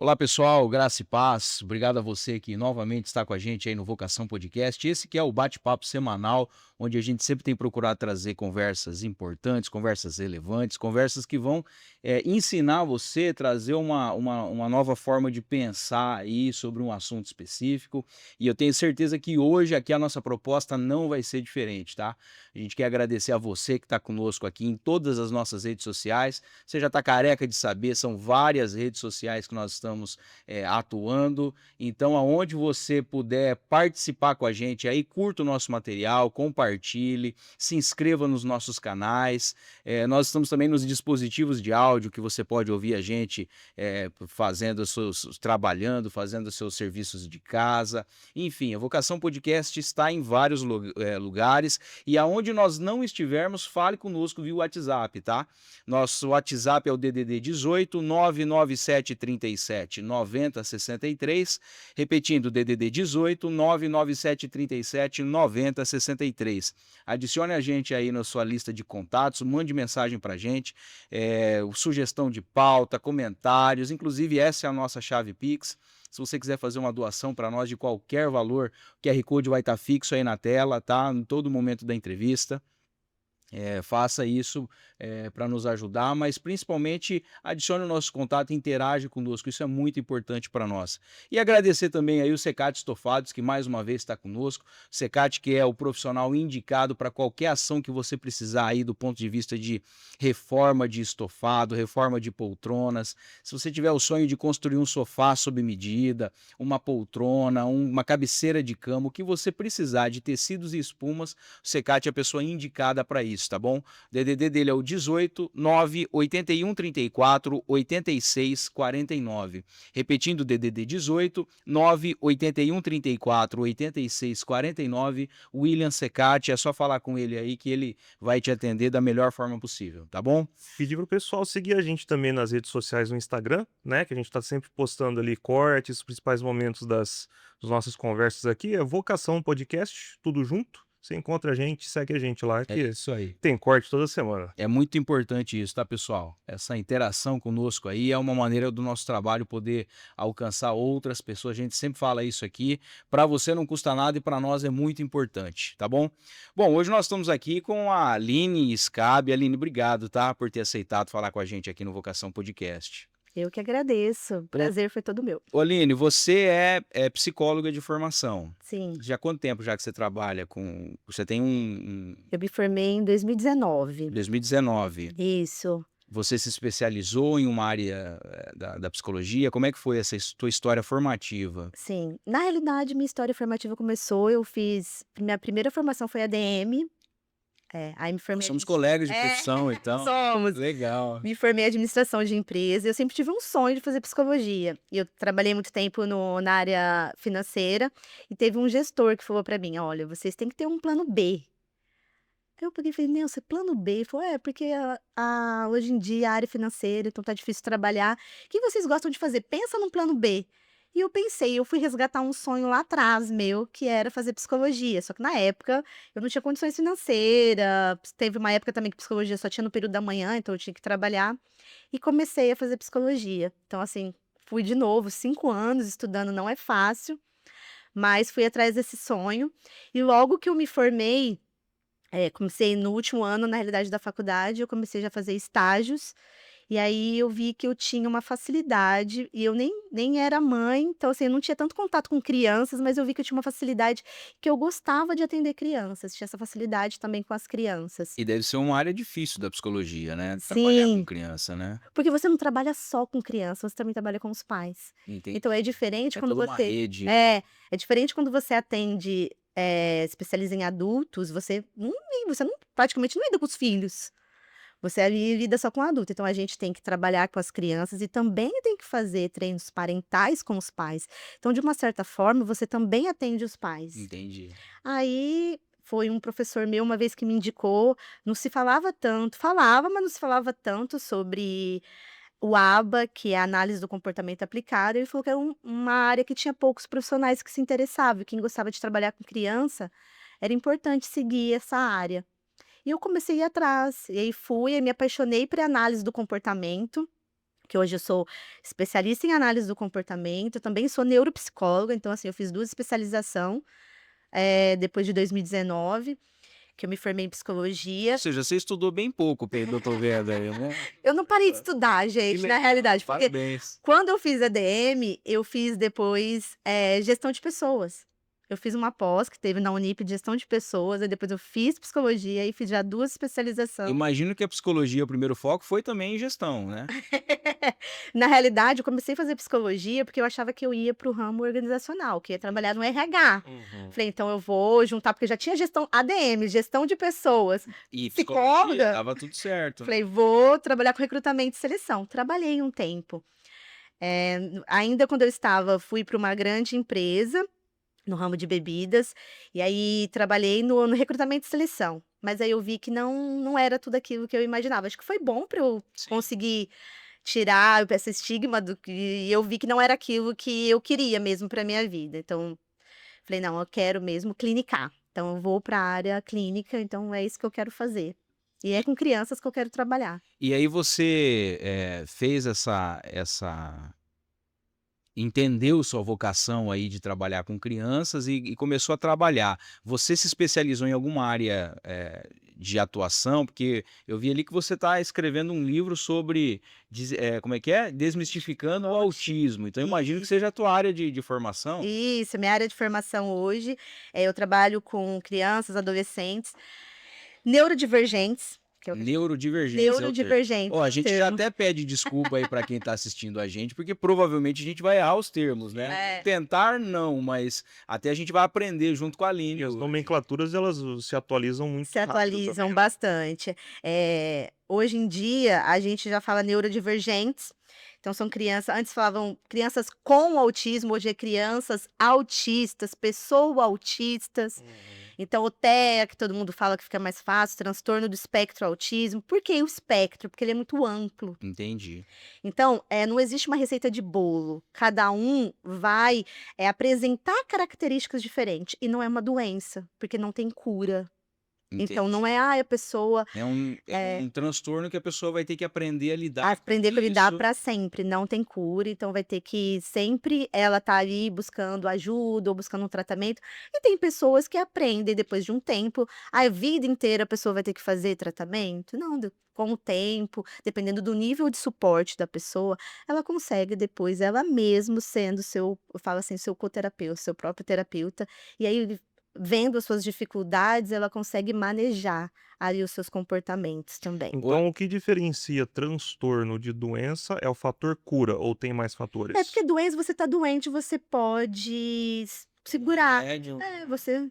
Olá pessoal, graça e paz. Obrigado a você que novamente está com a gente aí no Vocação Podcast. Esse que é o bate-papo semanal, onde a gente sempre tem procurado trazer conversas importantes, conversas relevantes, conversas que vão ensinar você, trazer uma nova forma de pensar aí sobre um assunto específico. E eu tenho certeza que hoje aqui a nossa proposta não vai ser diferente, tá? A gente quer agradecer a você que está conosco aqui em todas as nossas redes sociais. Você já está careca de saber, são várias redes sociais que nós estamos atuando. Então, aonde você puder participar com a gente aí, curta o nosso material, compartilhe, se inscreva nos nossos canais. Nós estamos também nos dispositivos de áudio que você pode ouvir a gente fazendo trabalhando, fazendo os seus serviços de casa. Enfim, a Vocação Podcast está em vários lugares e aonde nós não estivermos, fale conosco via WhatsApp, tá? Nosso WhatsApp é o DDD 18 99737 9063, repetindo DDD 18 99737 9063. Adicione a gente aí na sua lista de contatos, mande mensagem pra gente, sugestão de pauta, comentários, inclusive essa é a nossa chave Pix. Se você quiser fazer uma doação para nós de qualquer valor, o QR Code vai estar fixo aí na tela, tá? Em todo momento da entrevista. Faça isso para nos ajudar, mas principalmente adicione o nosso contato e interage conosco, isso é muito importante para nós. E agradecer também aí o Secate Estofados, que mais uma vez está conosco, Secate que é o profissional indicado para qualquer ação que você precisar aí do ponto de vista de reforma de estofado, reforma de poltronas, se você tiver o sonho de construir um sofá sob medida, uma poltrona, uma cabeceira de cama, o que você precisar de tecidos e espumas, o Secate é a pessoa indicada para isso, tá bom? O DDD dele é o 18 981 34 86 49. Repetindo o DDD 18 981 34 86 49. William Secati, é só falar com ele aí que ele vai te atender da melhor forma possível, tá bom? Pedir pro pessoal seguir a gente também nas redes sociais no Instagram, né, que a gente tá sempre postando ali cortes, os principais momentos das nossas conversas aqui, é Vocação Podcast, tudo junto. Você encontra a gente, segue a gente lá É que isso aí. tem corte toda semana. É muito importante isso, tá, pessoal? Essa interação conosco aí é uma maneira do nosso trabalho poder alcançar outras pessoas. A gente sempre fala isso aqui. Para você não custa nada e para nós é muito importante, tá bom? Bom, hoje nós estamos aqui com a Aline Scabi. Aline, obrigado, tá, por ter aceitado falar com a gente aqui no Vocação Podcast. Eu que agradeço, o Ô, prazer foi todo meu. ô, Aline, você é psicóloga de formação. Sim, Já há quanto tempo já que você trabalha com... Você tem eu me formei em 2019. 2019. Isso, Você se especializou em uma área, da psicologia? Como é que foi essa tua história formativa? sim. Na realidade, minha história formativa começou, eu fiz minha primeira formação foi ADM, aí me Nós formei somos adminis colegas de é, profissão, então. somos. Legal. Me formei em administração de empresa, eu sempre tive um sonho de fazer psicologia, e eu trabalhei muito tempo na área financeira, e teve um gestor que falou pra mim: "Olha, vocês têm que ter um plano B". Eu peguei e falei: "Nossa, plano B?" Ele falou: "É, porque hoje em dia a área financeira, então tá difícil trabalhar. O que vocês gostam de fazer? Pensa num plano B". E eu pensei, eu fui resgatar um sonho lá atrás meu, que era fazer psicologia, só que na época eu não tinha condições financeiras, teve uma época também que psicologia só tinha no período da manhã, então eu tinha que trabalhar, e comecei a fazer psicologia. Então assim, fui de novo 5 anos estudando, não é fácil, mas fui atrás desse sonho, e logo que eu me formei comecei no último ano, na realidade, da faculdade, eu comecei já a fazer estágios, e aí eu vi que eu tinha uma facilidade, e eu nem era mãe, então, assim, eu não tinha tanto contato com crianças, mas eu vi que eu tinha uma facilidade, que eu gostava de atender crianças, tinha essa facilidade também com as crianças. E deve ser uma área difícil da psicologia, né, trabalhar com Sim, criança, né. porque você não trabalha só com criança, você também trabalha com os pais. Entendi. Então é diferente É quando toda uma você rede. é diferente quando você atende, especializa em adultos, você não praticamente não lida com os filhos. Você ali lida só com adulto, então a gente tem que trabalhar com as crianças e também tem que fazer treinos parentais com os pais. Então, de uma certa forma, você também atende os pais. Entendi. Aí, foi um professor meu uma vez que me indicou, não se falava tanto, falava, mas não se falava tanto sobre o ABA, que é a análise do comportamento aplicado, ele falou que era uma área que tinha poucos profissionais que se interessavam, e quem gostava de trabalhar com criança, era importante seguir essa área. E eu comecei a ir atrás, e aí fui, e me apaixonei por análise do comportamento, porque hoje eu sou especialista em análise do comportamento, eu também sou neuropsicóloga, então, assim, eu fiz 2 especialização, depois de 2019, que eu me formei em Ou psicologia. seja, você estudou bem pouco, pelo que eu tô vendo aí, né? Eu não parei de estudar, Que gente, na legal, realidade, porque parabéns. quando eu fiz ADM, eu fiz depois, gestão de pessoas. Eu fiz uma pós que teve na Unip de gestão de pessoas, aí depois eu fiz psicologia e fiz já 2 especialização. Imagino que a psicologia, o primeiro foco, foi também em gestão, né? Na realidade, eu comecei a fazer psicologia porque eu achava que eu ia para o ramo organizacional, que ia trabalhar no RH. Uhum. Falei, então eu vou juntar, porque eu já tinha gestão ADM, gestão de pessoas, E psicologia, psicóloga. dava tudo certo. Falei, vou trabalhar com recrutamento e seleção. Trabalhei um tempo. Ainda quando eu estava, fui para uma grande empresa no ramo de bebidas, e aí trabalhei no recrutamento e seleção. Mas aí eu vi que não era tudo aquilo que eu imaginava. Acho que foi bom para eu Sim. conseguir tirar esse estigma do que e eu vi que não era aquilo que eu queria mesmo para minha vida. Então, falei: "Não, eu quero mesmo clinicar. Então eu vou para a área clínica, então é isso que eu quero fazer". E é com crianças que eu quero trabalhar. E aí você, fez entendeu sua vocação aí de trabalhar com crianças e começou a trabalhar. Você se especializou em alguma área, de atuação? Porque eu vi ali que você está escrevendo um livro sobre como é que é? Desmistificando o autismo. Então eu imagino que Isso. seja a tua área de formação? Isso, minha área de formação hoje, eu trabalho com crianças, adolescentes, neurodivergentes, que é o Neurodivergência é o termo. neurodivergentes Ó, a é o gente já termo. até pede desculpa aí para quem está assistindo a gente, porque provavelmente a gente vai errar os termos, né? É. Tentar não, mas até a gente vai aprender junto com a Aline E as hoje. nomenclaturas, elas se atualizam muito Se rápido atualizam também, né? bastante. Hoje em dia, a gente já fala neurodivergentes, então são crianças antes falavam crianças com autismo, hoje é crianças autistas, pessoa autistas. Uhum. Então o TEA, que todo mundo fala que fica mais fácil, transtorno do espectro autismo. Por que o espectro? Porque ele é muito amplo. Entendi, Então, não existe uma receita de bolo, cada um vai, apresentar características diferentes, e não é uma doença, porque não tem cura. Então não entendi. é: "Ai, a pessoa, É eh, um transtorno que a pessoa vai ter que aprender a lidar com aprender a lidar isso. para sempre, não tem cura", então vai ter que sempre ela tá ali buscando ajuda ou buscando um tratamento. E tem pessoas que aprendem depois de um tempo, a vida inteira a pessoa vai ter que fazer tratamento? Não, com o tempo, dependendo do nível de suporte da pessoa, ela consegue depois ela mesmo sendo seu eu falo assim, seu coterapeuta, seu próprio terapeuta, e aí vendo as suas dificuldades, ela consegue manejar ali os seus comportamentos também. Ô, Então, o que diferencia transtorno de doença é o fator cura, ou tem mais É, porque fatores? doença, você tá doente, você pode segurar. remédio. Você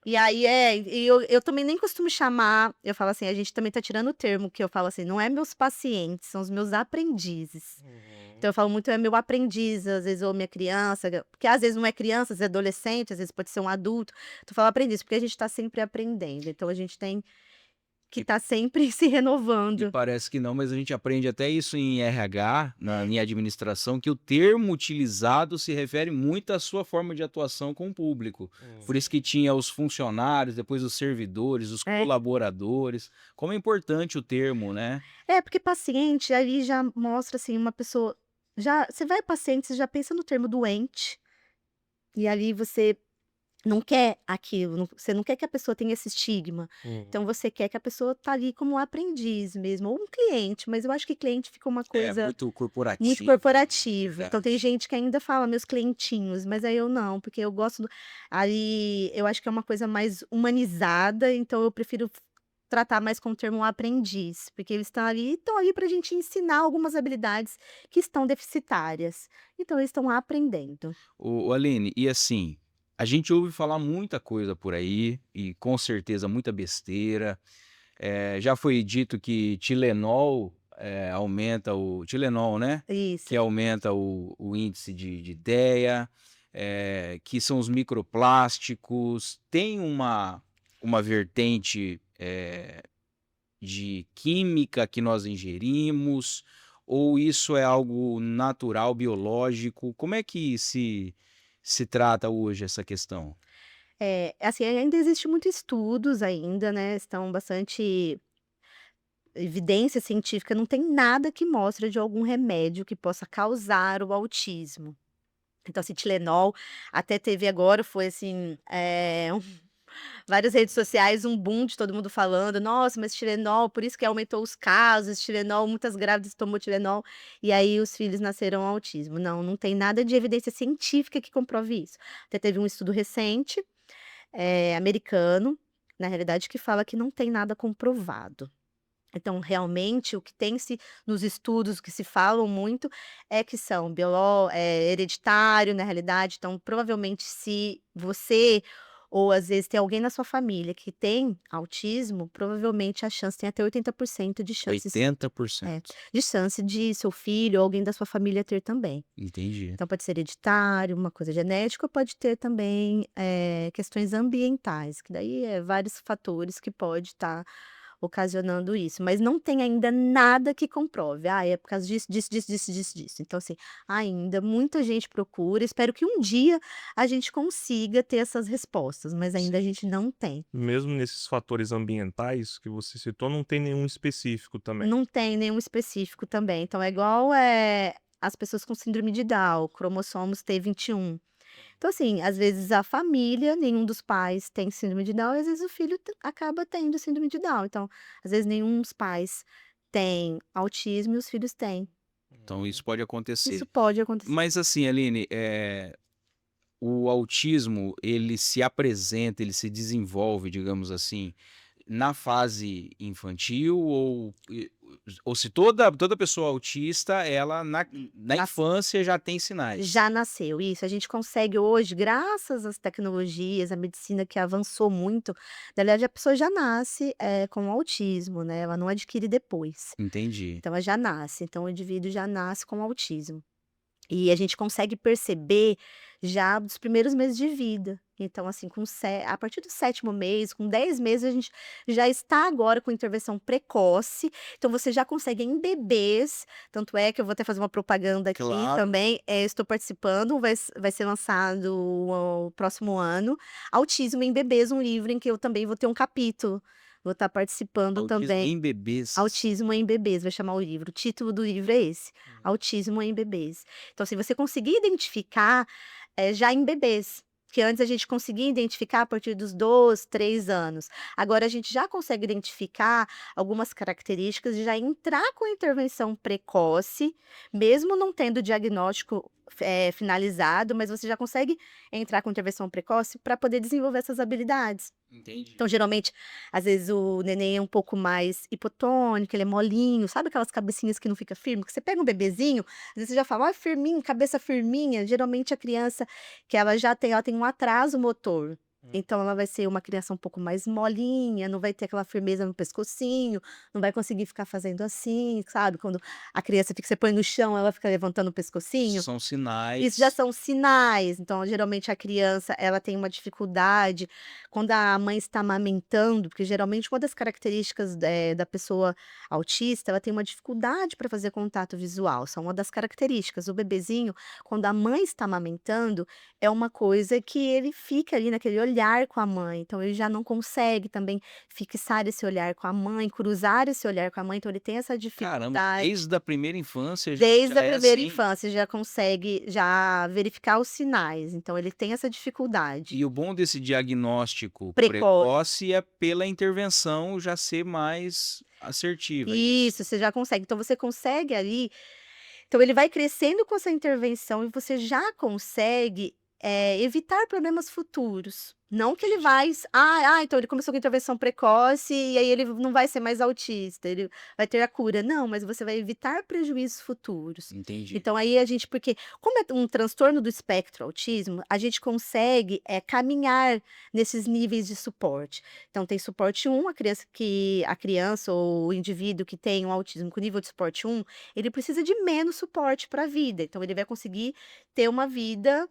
e aí e eu também nem costumo chamar eu falo assim, a gente também tá tirando o termo que eu falo assim, não é meus pacientes, são os meus aprendizes. Uhum. Então eu falo muito é meu aprendiz, às vezes ou minha criança, porque às vezes não é criança, às vezes é adolescente, às vezes pode ser um adulto. Então eu falo aprendiz, porque a gente tá sempre aprendendo, então a gente tem que E estar sempre se e renovando. parece que não, mas a gente aprende até isso em RH, em administração, que o termo utilizado se refere muito à sua forma de atuação com o público. Por isso que tinha os funcionários, depois os servidores, os É. colaboradores. Como é importante o termo, né? Porque paciente ali já mostra, assim, uma pessoa já você vai paciente, você já pensa no termo doente, e ali você não quer aquilo, você não quer que a pessoa tenha esse estigma. Uhum. Então você quer que a pessoa tá ali como um aprendiz mesmo, ou um cliente, mas eu acho que cliente fica uma É coisa muito muito corporativo, corporativa. Então tem verdade. gente que ainda fala: "Meus clientinhos", mas aí eu não, porque eu gosto ali eu acho que é uma coisa mais humanizada, então eu prefiro tratar mais com o termo aprendiz, porque eles estão ali para a gente ensinar algumas habilidades que estão deficitárias. Então eles estão aprendendo. Ô, Aline, e assim, a gente ouve falar muita coisa por aí, e com certeza muita besteira. Já foi dito que Tilenol, aumenta o Tilenol, né, Isso. que aumenta o índice de DEA, que são os microplásticos. Tem uma vertente, de química que nós ingerimos, ou isso é algo natural, biológico? Como é que se trata hoje essa questão? Assim, ainda existe muito estudos ainda, né, estão bastante evidência científica, não tem nada que mostre de algum remédio que possa causar o autismo. Então, assim, Tilenol, até teve agora, foi assim, várias redes sociais, um boom de todo mundo falando: "Nossa, mas Tilenol, por isso que aumentou os casos, Tilenol, muitas grávidas tomou Tilenol, e aí os filhos nasceram com autismo". Não, não tem nada de evidência científica que comprove isso. Até teve um estudo recente, americano, na realidade, que fala que não tem nada comprovado. Então, realmente, o que tem se nos estudos, que se falam muito, é que são hereditário, na realidade. Então, provavelmente, se você ou às vezes tem alguém na sua família que tem autismo, provavelmente a chance tem até 80% de chances 80%. de chance de seu filho ou alguém da sua família ter também. Entendi. Então pode ser hereditário, uma coisa genética, ou pode ter também, questões ambientais, que daí é vários fatores que pode estar ocasionando isso, mas não tem ainda nada que comprove. "Ah, é por causa disso, disso, disso, disso, disso, disso". Então, assim, ainda muita gente procura, espero que um dia a gente consiga ter essas respostas, mas ainda a gente não tem. Mesmo nesses fatores ambientais que você citou, não tem nenhum específico também. Não tem nenhum específico também. Então é igual, as pessoas com síndrome de Down, cromossomos T21. Então, assim, às vezes a família, nenhum dos pais tem síndrome de Down, e às vezes o filho acaba tendo síndrome de Down. Então, às vezes nenhum dos pais tem autismo e os filhos têm. Então isso pode Isso acontecer. pode acontecer. Mas assim, Aline, o autismo, ele se apresenta, ele se desenvolve, digamos assim, na fase infantil ou se toda pessoa autista, ela na Na infância já tem sinais? Já nasceu, isso. A gente consegue hoje, graças às tecnologias, à medicina que avançou muito, na verdade a pessoa já nasce, com autismo, né, ela não adquire depois. Entendi. Então ela já nasce, então o indivíduo já nasce com autismo. E a gente consegue perceber já dos primeiros meses de vida. Então, assim, a partir do 7º mês, com 10 meses, a gente já está agora com intervenção precoce. Então, você já consegue em bebês. Tanto é que eu vou até fazer uma propaganda aqui Claro. também. Estou participando, vai ser lançado o próximo ano. Autismo em Bebês, um livro em que eu também vou ter um capítulo. Vou estar participando Autismo também. em bebês. Autismo em Bebês, vai chamar o livro. O título do livro é esse, Autismo em Bebês. Então, se você conseguir identificar, já em bebês, que antes a gente conseguia identificar a partir dos 2, 3 anos. Agora a gente já consegue identificar algumas características e já entrar com a intervenção precoce, mesmo não tendo o diagnóstico, finalizado, mas você já consegue entrar com intervenção precoce para poder desenvolver essas habilidades. Entendi. Então, geralmente, às vezes o neném é um pouco mais hipotônico, ele é molinho, sabe aquelas cabecinhas que não fica firme? Que você pega um bebezinho, às vezes você já fala: "Ó, firminho, cabeça firminha". Geralmente a criança que ela tem um atraso motor. Então ela vai ser uma criança um pouco mais molinha, não vai ter aquela firmeza no pescocinho, não vai conseguir ficar fazendo assim, sabe, quando a criança fica você põe no chão, ela fica levantando o pescocinho. São Isso já sinais. são sinais, então geralmente a criança ela tem uma dificuldade quando a mãe está amamentando, porque geralmente uma das características, da pessoa autista, ela tem uma dificuldade para fazer contato visual, são uma das características. O bebezinho, quando a mãe está amamentando, é uma coisa que ele fica ali naquele olhar com a mãe, então ele já não consegue também fixar esse olhar com a mãe, cruzar esse olhar com a mãe, então ele tem essa Caramba, dificuldade. desde a primeira infância Desde já a é primeira assim. infância já consegue já verificar os sinais, então ele tem essa dificuldade. E o bom desse diagnóstico Precoce. precoce é pela intervenção já ser mais assertiva, é isso? Isso, você já consegue. Então você consegue ali, então ele vai crescendo com essa intervenção e você já consegue, evitar problemas futuros. Não que ele vai então ele começou com intervenção precoce e aí ele não vai ser mais autista, ele vai ter a cura. Não, mas você vai evitar prejuízos futuros. Entendi. Então aí porque como é um transtorno do espectro autismo, a gente consegue, caminhar nesses níveis de suporte. Então tem suporte 1, a criança ou o indivíduo que tem um autismo com nível de suporte 1, ele precisa de menos suporte para a vida, então ele vai conseguir ter uma vida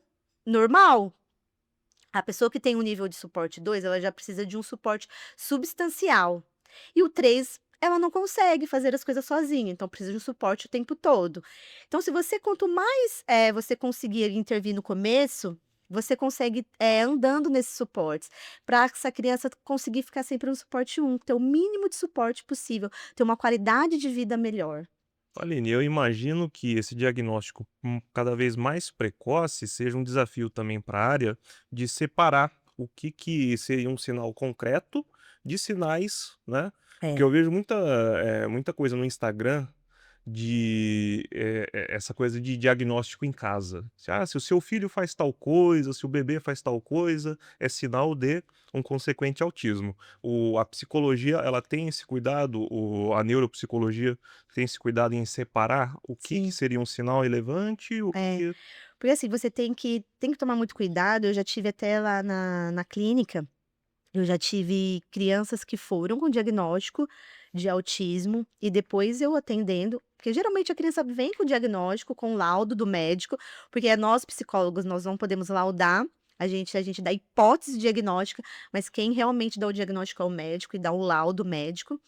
normal. A pessoa que tem um nível de suporte 2, ela já precisa de um suporte substancial. E o 3, ela não consegue fazer as coisas sozinha, então precisa de um suporte o tempo todo. Então, se você quanto mais, você conseguir intervir no começo, você consegue andando nesses suportes, para essa criança conseguir ficar sempre no suporte 1, ter o mínimo de suporte possível, ter uma qualidade de vida melhor. Aline, eu imagino que esse diagnóstico cada vez mais precoce seja um desafio também para a área de separar o que seria um sinal concreto de sinais, né? Porque É. eu vejo muita coisa no Instagram de essa coisa de diagnóstico em casa. Se o seu filho faz tal coisa, se o bebê faz tal coisa, é sinal de um consequente autismo. A psicologia, ela tem esse cuidado, a neuropsicologia tem esse cuidado em separar o que Sim. seria um sinal relevante, o É. que. Porque assim, você tem que tomar muito cuidado, eu já tive até lá na clínica, eu já tive crianças que foram com diagnóstico de autismo e depois eu atendendo, porque geralmente a criança vem com diagnóstico, com laudo do médico, porque nós psicólogos, nós não podemos laudar, a gente dá hipótese diagnóstica, mas quem realmente dá o diagnóstico é o médico e dá o laudo médico.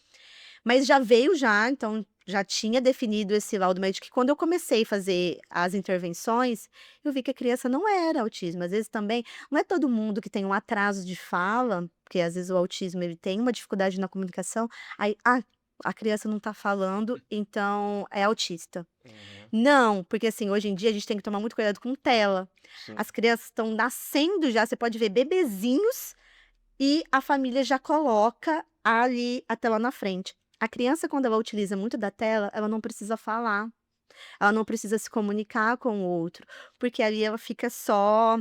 Mas já veio já, então já tinha definido esse laudo médico, que quando eu comecei a fazer as intervenções, eu vi que a criança não era autismo. Às vezes também, não é todo mundo que tem um atraso de fala, porque às vezes o autismo ele tem uma dificuldade na comunicação, aí, a criança não tá falando, então é autista. Uhum, Não, porque assim, hoje em dia a gente tem que tomar muito cuidado com tela. sim. As crianças estão nascendo já, você pode ver bebezinhos e a família já coloca ali a tela na frente. A criança, quando ela utiliza muito da tela, ela não precisa falar, ela não precisa se comunicar com o outro, porque ali ela fica só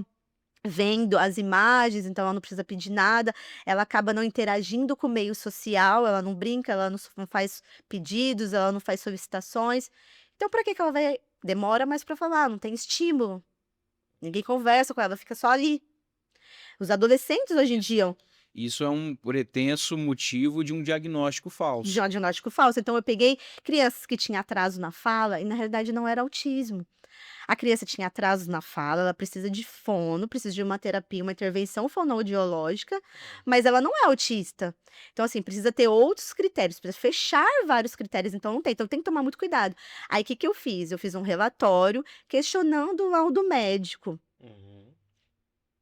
vendo as imagens, então ela não precisa pedir nada, ela acaba não interagindo com o meio social, ela não brinca, ela não faz pedidos, ela não faz solicitações. Então, para que que ela vai. Demora mais para falar, não tem estímulo, ninguém conversa com ela, fica só ali. Os adolescentes hoje em dia Isso é um pretenso motivo de um diagnóstico de falso. diagnóstico falso. Então eu peguei crianças que tinham atraso na fala e na realidade não era autismo. A criança tinha atrasos na fala, ela precisa de fono, precisa de uma terapia, uma intervenção fonoaudiológica, mas ela não é autista. Então, assim, precisa ter outros critérios, precisa fechar vários critérios, então não tem. Então tem que tomar muito cuidado. Aí o que que eu fiz? Eu fiz um relatório questionando o laudo médico. Uhum.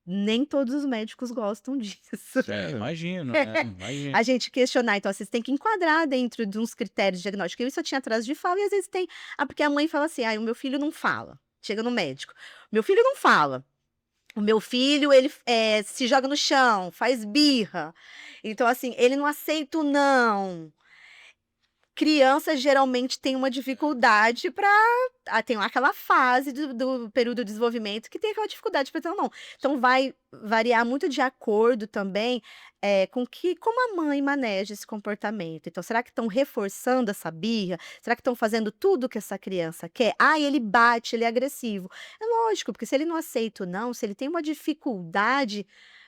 Nem todos os médicos gostam disso. Imagino, imagino. A gente questionar, então, vocês têm que enquadrar dentro de uns critérios diagnósticos. Eu só tinha atraso de fala e às vezes tem. Porque a mãe fala assim: ah, o meu filho não fala. Chega no médico. Meu filho não fala. O meu filho, ele se joga no chão, faz birra. Então, assim, ele não aceita o não. Criança geralmente tem uma dificuldade para tem aquela fase do período de desenvolvimento que tem aquela dificuldade para ter um não. Então vai variar muito de acordo também, como a mãe maneja esse comportamento. Então será que estão reforçando essa birra? Será que estão fazendo tudo que essa criança quer? Ah, ele bate, ele é agressivo. É lógico, porque se ele não aceita o não, se ele tem uma dificuldade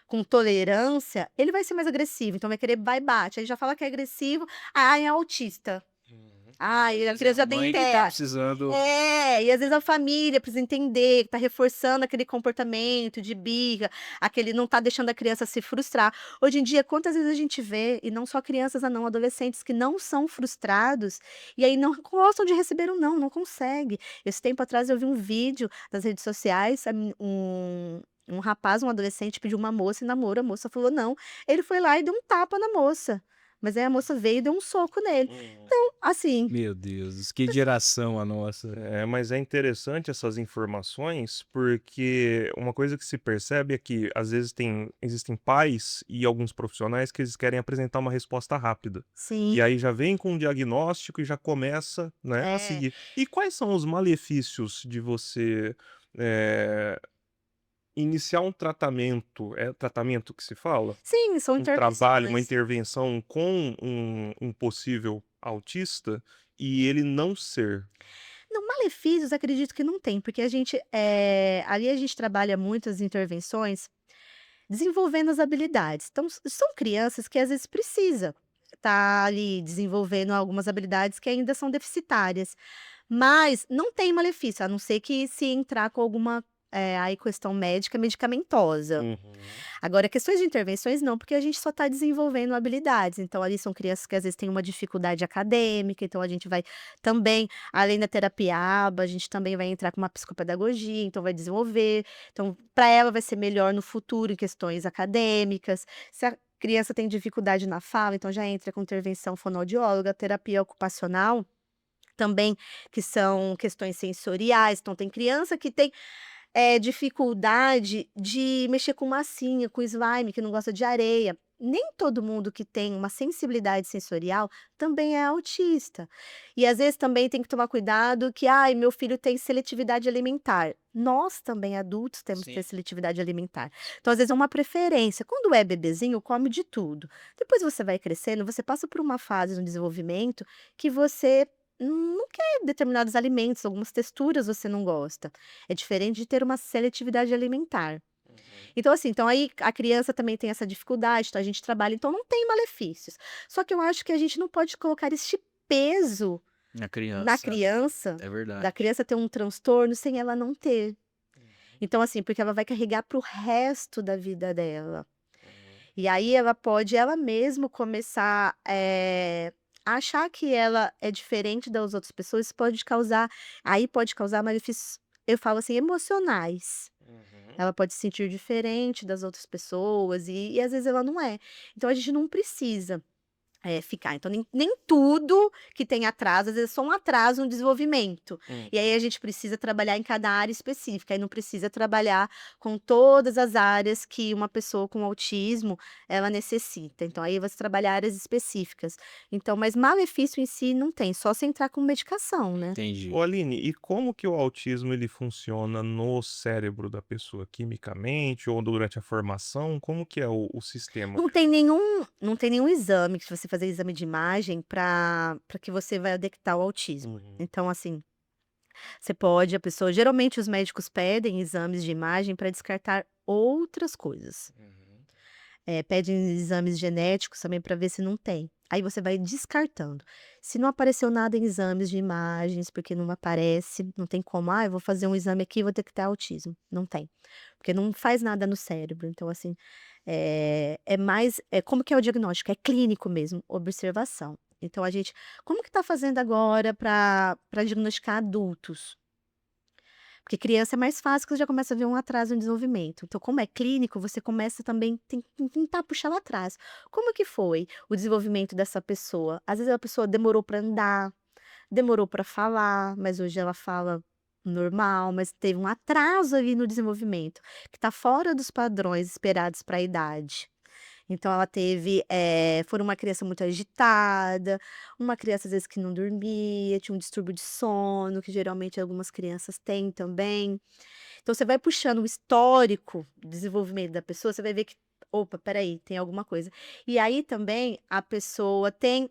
com tolerância, ele vai ser mais agressivo, então vai querer vai e bate, aí já fala que é agressivo, é autista. Uhum. Ai, a Mas é criança a já tem mãe que tá precisando. e às vezes a família precisa entender que tá reforçando aquele comportamento de birra, aquele não tá deixando a criança se frustrar. Hoje em dia, quantas vezes a gente vê, e não só crianças, não, adolescentes que não são frustrados, e aí não gostam de receber um não, não consegue. Esse tempo atrás eu vi um vídeo nas redes sociais, um rapaz, um adolescente pediu uma moça em namoro, a moça falou não, ele foi lá e deu um tapa na moça, mas aí a moça veio e deu um soco nele. Uhum. Assim, Meu Deus, que geração a nossa. Mas é interessante essas informações, porque uma coisa que se percebe é que às vezes existem pais e alguns profissionais que eles querem apresentar uma resposta rápida. sim, E aí já vem com um diagnóstico e já começa, né, a é. seguir. E quais são os malefícios de você eh, iniciar um tratamento? É tratamento que se fala? Sim, são Um trabalho, uma intervenções. intervenção com um possível autista e ele não ser. Não, malefícios acredito que não tem, porque a gente, ali a gente trabalha muito as intervenções desenvolvendo as habilidades. Então, são crianças que às vezes precisa estar ali desenvolvendo algumas habilidades que ainda são deficitárias, mas não tem malefício, a não ser que se entrar com alguma, aí questão médica medicamentosa. Uhum. Agora, questões de intervenções não, porque a gente só está desenvolvendo habilidades. Então, ali são crianças que às vezes têm uma dificuldade acadêmica, então a gente vai também, além da terapia ABA, a gente também vai entrar com uma psicopedagogia, então vai desenvolver. Então, para ela vai ser melhor no futuro em questões acadêmicas. Se a criança tem dificuldade na fala, então já entra com intervenção fonoaudióloga, terapia ocupacional também, que são questões sensoriais. Então, tem criança que tem dificuldade de mexer com massinha, com slime, que não gosta de areia. Nem todo mundo que tem uma sensibilidade sensorial também é autista. E às vezes também tem que tomar cuidado que, ai, meu filho tem seletividade alimentar. Nós também, adultos, temos que ter Sim. seletividade alimentar. Então, às vezes, é uma preferência. Quando é bebezinho, come de tudo. Depois você vai crescendo, você passa por uma fase no desenvolvimento que você não quer determinados alimentos, algumas texturas você não gosta. É diferente de ter uma seletividade alimentar. Então, assim, então aí a criança também tem essa dificuldade, então a gente trabalha, então não tem malefícios. Só que eu acho que a gente não pode colocar este peso Na na criança. criança, É da verdade. criança ter um transtorno sem ela não ter. Então, assim, porque ela vai carregar para o resto da vida dela. E aí ela pode ela mesma começar, a achar que ela é diferente das outras pessoas, isso pode causar malefícios, eu falo assim, emocionais. Uhum. Ela pode se sentir diferente das outras pessoas e às vezes ela não é. Então a gente não precisa, ficar. Então nem tudo que tem atraso, às vezes é só um atraso no desenvolvimento. E aí a gente precisa trabalhar em cada área específica, aí não precisa trabalhar com todas as áreas que uma pessoa com autismo, ela necessita. Então aí você trabalha áreas específicas. Então, mas malefício em si não tem, só se entrar com medicação, né. Entendi. Ô Aline, e como que o autismo ele funciona no cérebro da pessoa, quimicamente ou durante a formação? Como que é o sistema? Não tem nenhum exame, que se você fazer exame de imagem para que você vai detectar o autismo. Uhum. Então, assim, você pode a pessoa geralmente os médicos pedem exames de imagem para descartar outras coisas. Uhum. Pedem exames genéticos também para ver se não tem. Aí você vai descartando. Se não apareceu nada em exames de imagens, porque não aparece, não tem como: "Ah, eu vou fazer um exame aqui e vou detectar autismo", não tem, porque não faz nada no cérebro. Então, assim, é mais como que é o diagnóstico? É clínico mesmo, observação. Então a gente como que está fazendo agora para diagnosticar adultos? Porque criança é mais fácil, que você já começa a ver um atraso no desenvolvimento. Então, como é clínico, você começa também tentar puxar lá atrás. Como que foi o desenvolvimento dessa pessoa? Às vezes a pessoa demorou para andar, demorou para falar, mas hoje ela fala normal, mas teve um atraso ali no desenvolvimento, que está fora dos padrões esperados para a idade. Então ela teve, foi uma criança muito agitada, uma criança às vezes que não dormia, tinha um distúrbio de sono, que geralmente algumas crianças têm também. Então você vai puxando o histórico de desenvolvimento da pessoa, você vai ver que: "Opa, espera aí, tem alguma coisa". E aí também a pessoa tem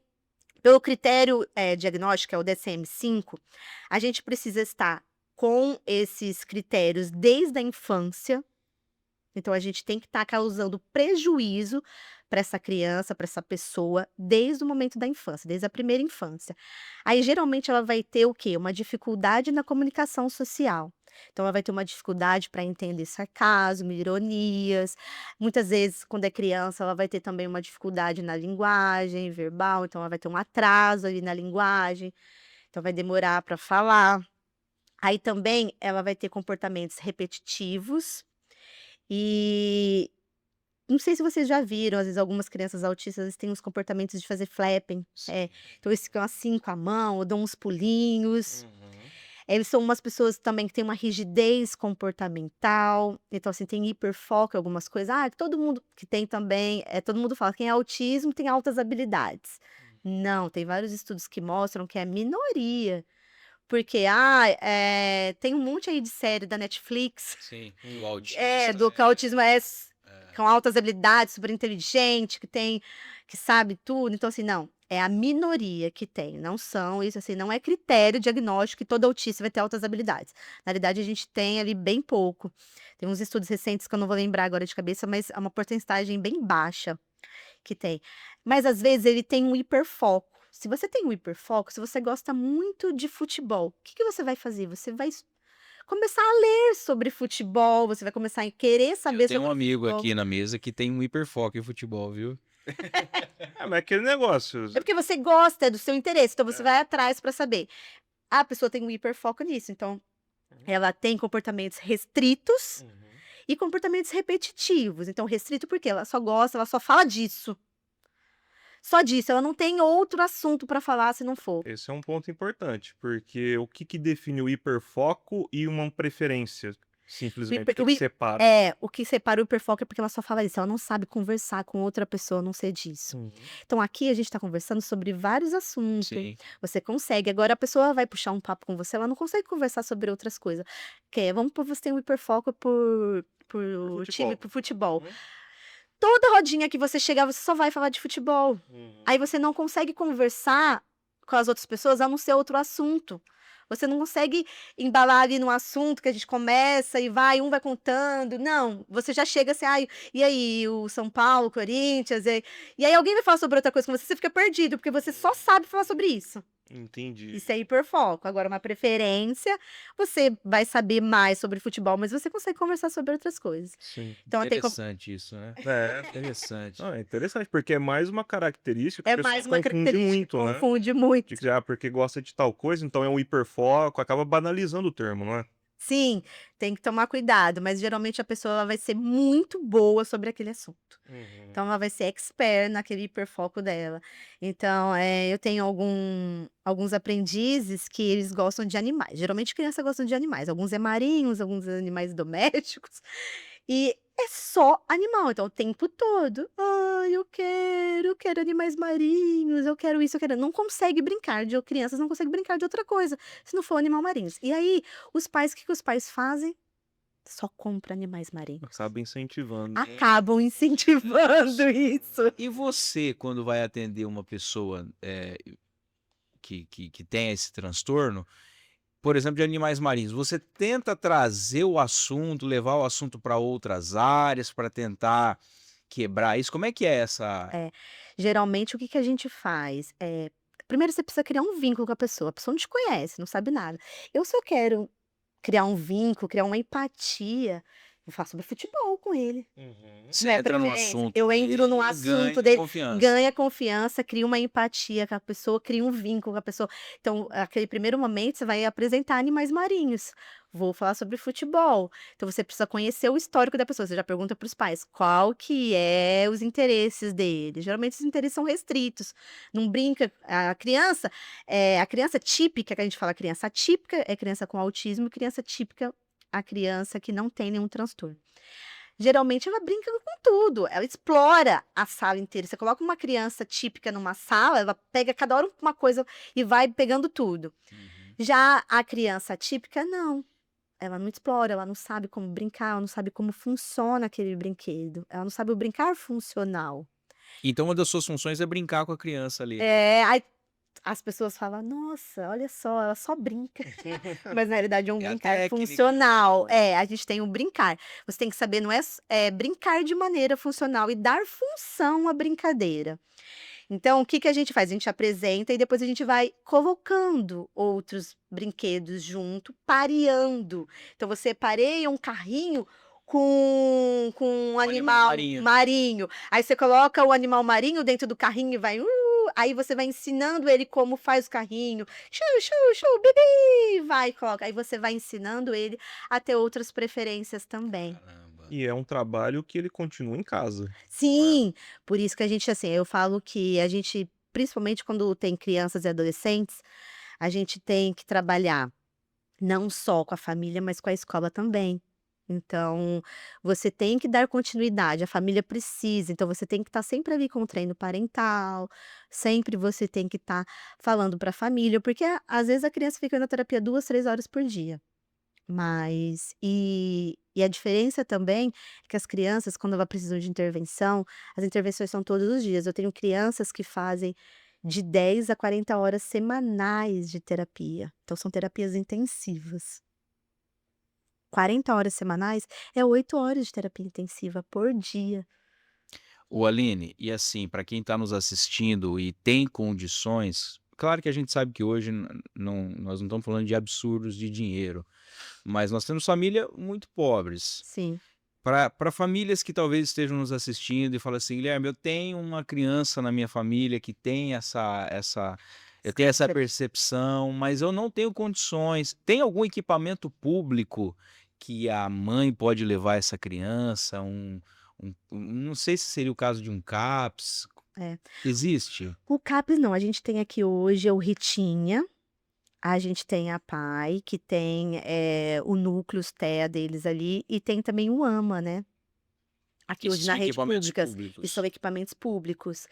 pelo critério, diagnóstico, que é o DSM-5, a gente precisa estar com esses critérios desde a infância, então a gente tem que estar causando prejuízo para essa criança, para essa pessoa, desde o momento da infância, desde a primeira infância. Aí geralmente ela vai ter o quê? Uma dificuldade na comunicação social. Então ela vai ter uma dificuldade para entender sarcasmo, ironias. Muitas vezes, quando é criança, ela vai ter também uma dificuldade na linguagem verbal, então ela vai ter um atraso ali na linguagem, então vai demorar para falar. Aí também ela vai ter comportamentos repetitivos e não sei se vocês já viram, às vezes algumas crianças autistas têm uns comportamentos de fazer flapping, Sim. então eles ficam assim com a mão, ou dão uns pulinhos. Uhum. Eles são umas pessoas também que têm uma rigidez comportamental, então assim, tem hiperfoco em algumas coisas. Que todo mundo que tem também, todo mundo fala: "Quem é autismo tem altas habilidades". Não, tem vários estudos que mostram que é minoria, porque, tem um monte aí de série da Netflix Sim, do Uhum. autista. do que o autismo É. com altas habilidades, super inteligente, que sabe tudo. Então, assim, não, é a minoria que tem, não são isso, assim, não é critério diagnóstico que todo autista vai ter altas habilidades. Na realidade, a gente tem ali bem pouco. Tem uns estudos recentes que eu não vou lembrar agora de cabeça, mas é uma porcentagem bem baixa que tem. Mas, às vezes, ele tem um hiperfoco. Se você tem um hiperfoco, se você gosta muito de futebol, o que que você vai fazer? Você vai Começar a ler sobre futebol, você vai começar a querer Eu saber tenho um sobre amigo futebol. aqui na mesa que tem um hiperfoco em futebol, viu? É, mas é aquele negócio. É porque você gosta, é do seu interesse, então você É. vai atrás para saber. A pessoa tem um hiperfoco nisso, então ela tem comportamentos restritos Uhum. e comportamentos repetitivos. Então, restrito porque ela só gosta, ela só fala disso. Só disso, ela não tem outro assunto para falar se não for. Esse é um ponto importante, porque o que que define o hiperfoco e uma preferência? O Simplesmente, o hiper que o que hi separa? o que separa o hiperfoco é porque ela só fala isso, ela não sabe conversar com outra pessoa a não ser disso. Uhum. Então aqui a gente tá conversando sobre vários assuntos, Sim. você consegue, agora a pessoa vai puxar um papo com você, ela não consegue conversar sobre outras coisas. Vamos supor você tem um hiperfoco por time, futebol. por futebol. Uhum. Toda rodinha que você chegar, você só vai falar de futebol. Uhum. Aí você não consegue conversar com as outras pessoas a não ser outro assunto. Você não consegue embalar ali no assunto que a gente começa e vai, um vai contando. Não, você já chega assim, ai, e aí, o São Paulo, Corinthians, e aí alguém vai falar sobre outra coisa com você, você fica perdido, porque você só sabe falar sobre isso. Entendi. Isso é hiperfoco. Agora, uma preferência, você vai saber mais sobre futebol, mas você consegue conversar sobre outras coisas. Sim. Então, tem Interessante isso, né? É. Interessante. Não, é interessante, porque é mais uma característica que é o pessoal mais uma confunde característica, muito, né? confunde muito. De que, porque gosta de tal coisa, então é um hiperfoco, acaba banalizando o termo, não é? Sim, tem que tomar cuidado, mas geralmente a pessoa ela vai ser muito boa sobre aquele assunto. Uhum. Então ela vai ser expert naquele hiperfoco dela. Então, eu tenho alguns aprendizes que eles gostam de animais. Geralmente criança gosta de animais. Alguns é marinhos, alguns é animais domésticos. E é só animal, então o tempo todo. Ai, eu quero animais marinhos, eu quero isso, eu quero. Não consegue brincar de crianças não conseguem brincar de outra coisa, se não for animal marinhos. E aí, os pais, o que que os pais fazem? Só compra animais marinhos. Acaba incentivando. Acabam incentivando isso. E você, quando vai atender uma pessoa que tem esse transtorno, por exemplo, de animais marinhos, você tenta trazer o assunto, levar o assunto para outras áreas, para tentar quebrar isso? Como é que é essa. É, geralmente o que que a gente faz? Primeiro você precisa criar um vínculo com a pessoa não te conhece, não sabe nada. Eu se eu quero criar um vínculo, criar uma empatia, eu faço sobre futebol com ele. Uhum. Você Não é entra no preferência. assunto Eu entro no dele, assunto ganha dele, confiança. ganha confiança, cria uma empatia com a pessoa, cria um vínculo com a pessoa. Então, aquele primeiro momento, você vai apresentar animais marinhos. Vou falar sobre futebol. Então, você precisa conhecer o histórico da pessoa. Você já pergunta para os pais qual que é os interesses dele. Geralmente, os interesses são restritos. Não brinca. A criança típica, que a gente fala criança atípica, é criança com autismo, criança típica, a criança que não tem nenhum transtorno. Geralmente ela brinca com tudo, ela explora a sala inteira. Você coloca uma criança típica numa sala, ela pega cada hora uma coisa e vai pegando tudo. Uhum. Já a criança atípica, não. Ela não explora, ela não sabe como brincar, ela não sabe como funciona aquele brinquedo. Ela não sabe o brincar funcional. Então, uma das suas funções é brincar com a criança ali. Aí as pessoas falam, nossa, olha só, ela só brinca. Mas na realidade é um É a brincar técnica. funcional. A gente tem um brincar. Você tem que saber, não é brincar de maneira funcional e dar função à brincadeira. Então, o que que a gente faz? A gente apresenta e depois a gente vai colocando outros brinquedos junto, pareando. Então, você pareia um carrinho com um animal animal marinho. marinho. Aí você coloca o animal marinho dentro do carrinho e vai. Aí você vai ensinando ele como faz o carrinho. Bibi! Vai, coloca. Aí você vai ensinando ele a ter outras preferências também. Caramba. E é um trabalho que ele continua em casa. Sim, por isso que a gente, assim, eu falo que a gente, principalmente quando tem crianças e adolescentes, a gente tem que trabalhar não só com a família, mas com a escola também. Então, você tem que dar continuidade, a família precisa, então você tem que estar sempre ali com o treino parental, sempre você tem que estar falando para a família, porque às vezes a criança fica na terapia 2, 3 horas por dia. E a diferença também é que as crianças, quando elas precisam de intervenção, as intervenções são todos os dias. Eu tenho crianças que fazem de 10 a 40 horas semanais de terapia. Então são terapias intensivas. 40 horas semanais é 8 horas de terapia intensiva por dia. Ô Aline, e assim, para quem está nos assistindo e tem condições, claro que a gente sabe que hoje nós não estamos falando de absurdos de dinheiro, mas nós temos família muito pobres. Sim. Para famílias que talvez estejam nos assistindo e falam assim: "Guilherme, eu tenho uma criança na minha família que tem eu tenho essa percepção, mas eu não tenho condições". Tem algum equipamento público que a mãe pode levar essa criança? Não sei se seria o caso de um CAPS. É. Existe? O CAPS não, a gente tem aqui hoje é o Ritinha, a gente tem a PAI, que tem, o núcleos TEA deles ali, e tem também o AMA, né, aqui Esses hoje na são rede equipamentos pública, e são públicos. equipamentos públicos.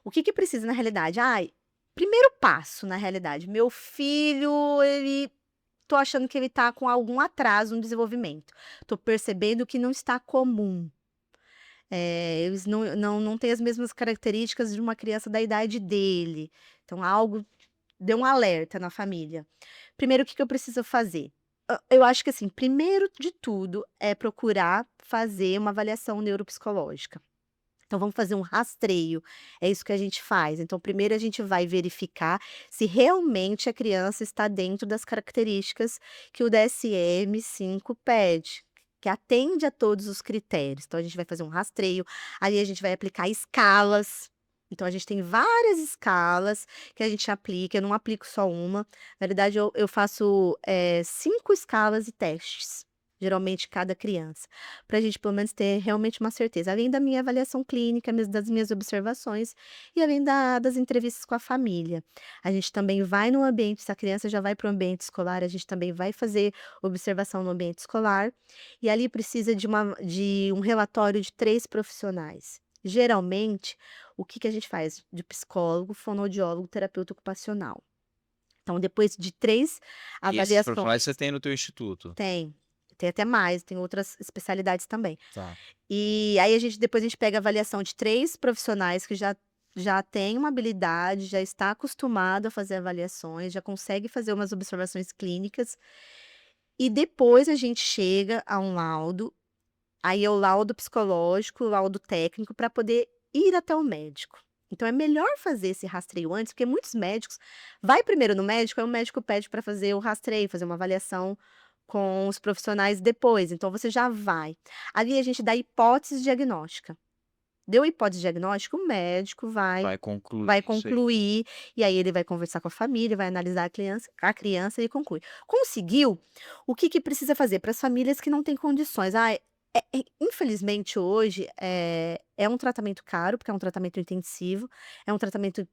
O que que precisa na realidade? Ai, primeiro passo na realidade, meu filho ele tô achando que ele tá com algum atraso no desenvolvimento, tô percebendo que não está comum. Eles não têm as mesmas características de uma criança da idade dele, então algo deu um alerta na família. Primeiro o que que eu preciso fazer? Eu acho que assim, primeiro de tudo é procurar fazer uma avaliação neuropsicológica. Então vamos fazer um rastreio, é isso que a gente faz. Então primeiro a gente vai verificar se realmente a criança está dentro das características que o DSM-5 pede, que atende a todos os critérios. Então a gente vai fazer um rastreio, ali a gente vai aplicar escalas. Então a gente tem várias escalas que a gente aplica, eu não aplico só uma. Na verdade eu faço, 5 escalas e testes, geralmente cada criança, para a gente pelo menos ter realmente uma certeza, além da minha avaliação clínica, das minhas observações e além das entrevistas com a família. A gente também vai no ambiente, se a criança já vai para o ambiente escolar, a gente também vai fazer observação no ambiente escolar, e ali precisa de um relatório de 3 profissionais. Geralmente, o que que a gente faz? De psicólogo, fonoaudiólogo, terapeuta ocupacional. Então depois de 3 E esses profissionais você avaliações tem no teu instituto? tem até mais, tem outras especialidades também. Tá. E aí depois a gente pega a avaliação de 3 profissionais que já têm uma habilidade, já está acostumado a fazer avaliações, já consegue fazer umas observações clínicas, e depois a gente chega a um laudo, aí é o laudo psicológico, o laudo técnico para poder ir até o médico. Então é melhor fazer esse rastreio antes, porque muitos médicos vai primeiro no médico, aí o médico pede para fazer o rastreio, fazer uma avaliação com os profissionais depois, então você já vai. Ali a gente dá hipótese diagnóstica. Deu hipótese diagnóstica, o médico vai Vai concluir vai isso aí. concluir, e aí ele vai conversar com a família, vai analisar a criança e conclui. Conseguiu, o que que precisa fazer para as famílias que não têm condições? Infelizmente hoje, é um tratamento caro, porque é um tratamento intensivo, é um tratamento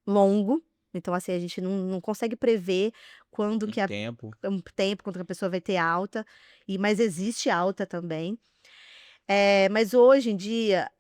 longo, então assim, a gente não consegue prever quando Um que tempo. um tempo, quando que a pessoa vai ter alta, mas existe alta também. Mas hoje em dia,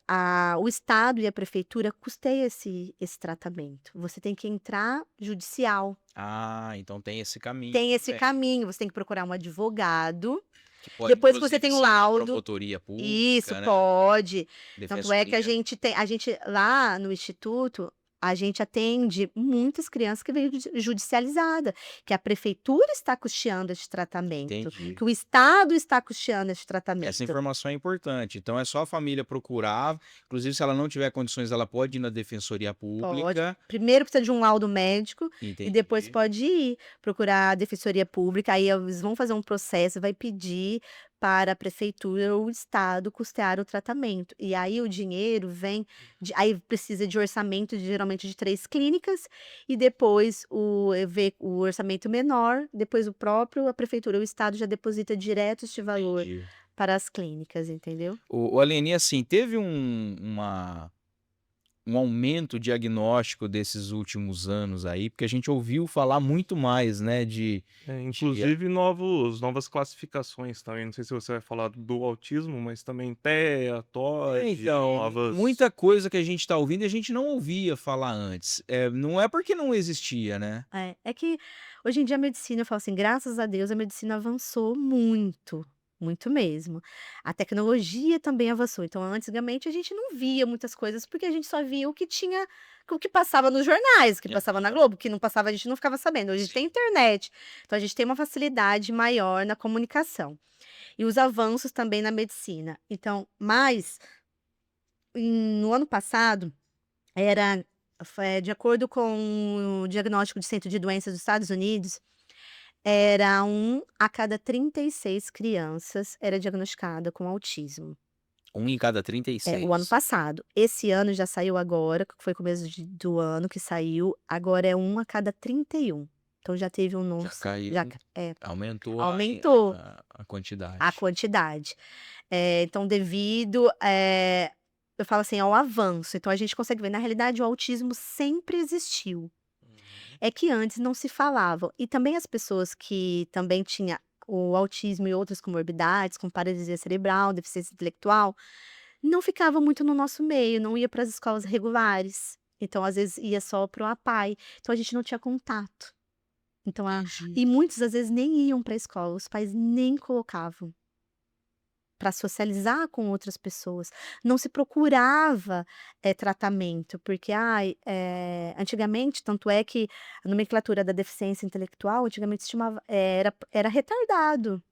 o estado e a prefeitura custeia esse tratamento. Você tem que entrar judicial. Ah, então tem esse caminho Tem esse também, caminho, você tem que procurar um advogado, que pode depois que você inclusive tem o ser na laudo promotoria isso, pública, né, pode. Tanto é que defensoria. a gente lá no instituto, a gente atende muitas crianças que veio judicializada, que a prefeitura está custeando esse tratamento, Entendi. que o estado está custeando esse Essa tratamento. informação é importante, então é só a família procurar, inclusive se ela não tiver condições, ela pode ir na defensoria Pode. pública. Primeiro precisa de um laudo médico e depois Entendi. pode ir procurar a defensoria pública, aí eles vão fazer um processo, vai pedir para a prefeitura ou o estado custear o tratamento. E aí o dinheiro vem aí precisa de orçamento geralmente de 3 clínicas e depois ver o orçamento menor, depois a prefeitura ou o estado já deposita direto este valor Entendi. para as clínicas, entendeu? O Aline, assim, teve um aumento diagnóstico desses últimos anos aí, porque a gente ouviu falar muito mais, né, de Inclusive novas classificações também, não sei se você vai falar do autismo, mas também TEA, TOD, então, novas. muita coisa que a gente tá ouvindo e a gente não ouvia falar antes. Não é porque não existia, né. É que hoje em dia a medicina, eu falo assim, graças a Deus a medicina avançou muito, muito mesmo. A tecnologia também avançou, então antigamente a gente não via muitas coisas, porque a gente só via o que passava nos jornais, o que passava na Aham. Globo, o que não passava a gente não ficava sabendo. Hoje tem Sim. internet, então a gente tem uma facilidade maior na comunicação. E os avanços também na medicina. Então, no ano passado era De acordo com o diagnóstico de Centro de Doenças dos Estados Unidos, era 1 a cada 36 crianças era diagnosticada com autismo. 1 em cada O ano 36. passado. Esse ano já saiu agora, que foi começo do ano que saiu, agora é 1 a cada 31. Então já teve um Já novo caiu, aumentou aumentou a a quantidade. quantidade. Então devido, eu falo assim, ao avanço, então a gente consegue ver, na realidade o autismo sempre existiu. É que antes não se falava. E também as pessoas que também tinha o autismo e outras comorbidades, como paralisia cerebral, deficiência intelectual, não ficava muito no nosso meio, não ia para as escolas regulares. Então, às vezes, ia só para o APAE. Então, a gente não tinha contato. Então, Entendi. e muitos, às vezes, nem iam para a escola, os pais nem colocavam para socializar com outras pessoas. Não se procurava, tratamento, porque, antigamente, tanto é que a nomenclatura da deficiência intelectual, antigamente se chamava, era retardado.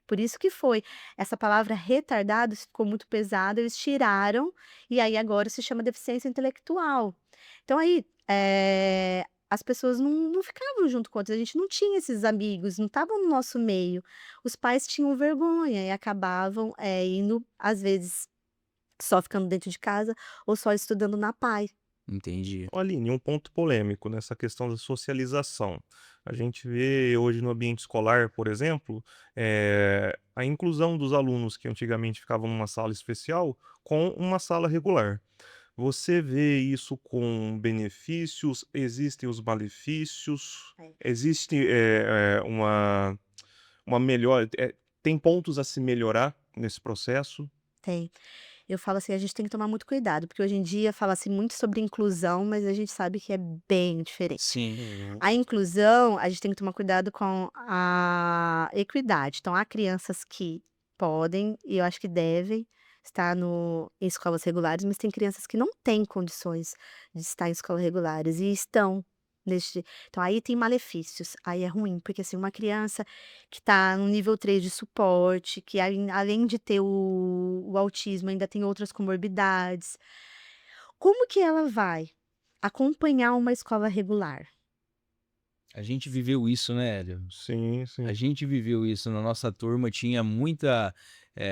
Por isso que foi. Essa palavra retardado ficou muito pesada, eles tiraram, e aí agora se chama deficiência intelectual. Então aí, as pessoas não ficavam junto com outras, a gente não tinha esses amigos, não estavam no nosso meio. Os pais tinham vergonha e acabavam, indo, às vezes, só ficando dentro de casa ou só estudando na PAI. Entendi. Ô, Aline, um ponto polêmico nessa questão da socialização. A gente vê hoje no ambiente escolar, por exemplo, a inclusão dos alunos que antigamente ficavam numa sala especial com uma sala regular. Você vê isso com benefícios? Existem os malefícios? É. Existe uma melhor. Tem pontos a se melhorar nesse processo? Tem. Eu falo assim, a gente tem que tomar muito cuidado, porque hoje em dia fala-se muito sobre inclusão, mas a gente sabe que é bem diferente. Sim. Uhum. A inclusão, a gente tem que tomar cuidado com a equidade. Então, há crianças que podem, e eu acho que devem, estar em escolas regulares, mas tem crianças que não têm condições de estar em escolas regulares e estão neste. Então, aí tem malefícios, aí é ruim, porque assim, uma criança que está no nível 3 de suporte, que além de ter o autismo, ainda tem outras comorbidades. Como que ela vai acompanhar uma escola regular? A gente viveu isso, né, Hélio? Sim, A sim. gente viveu isso. Na nossa turma tinha muita,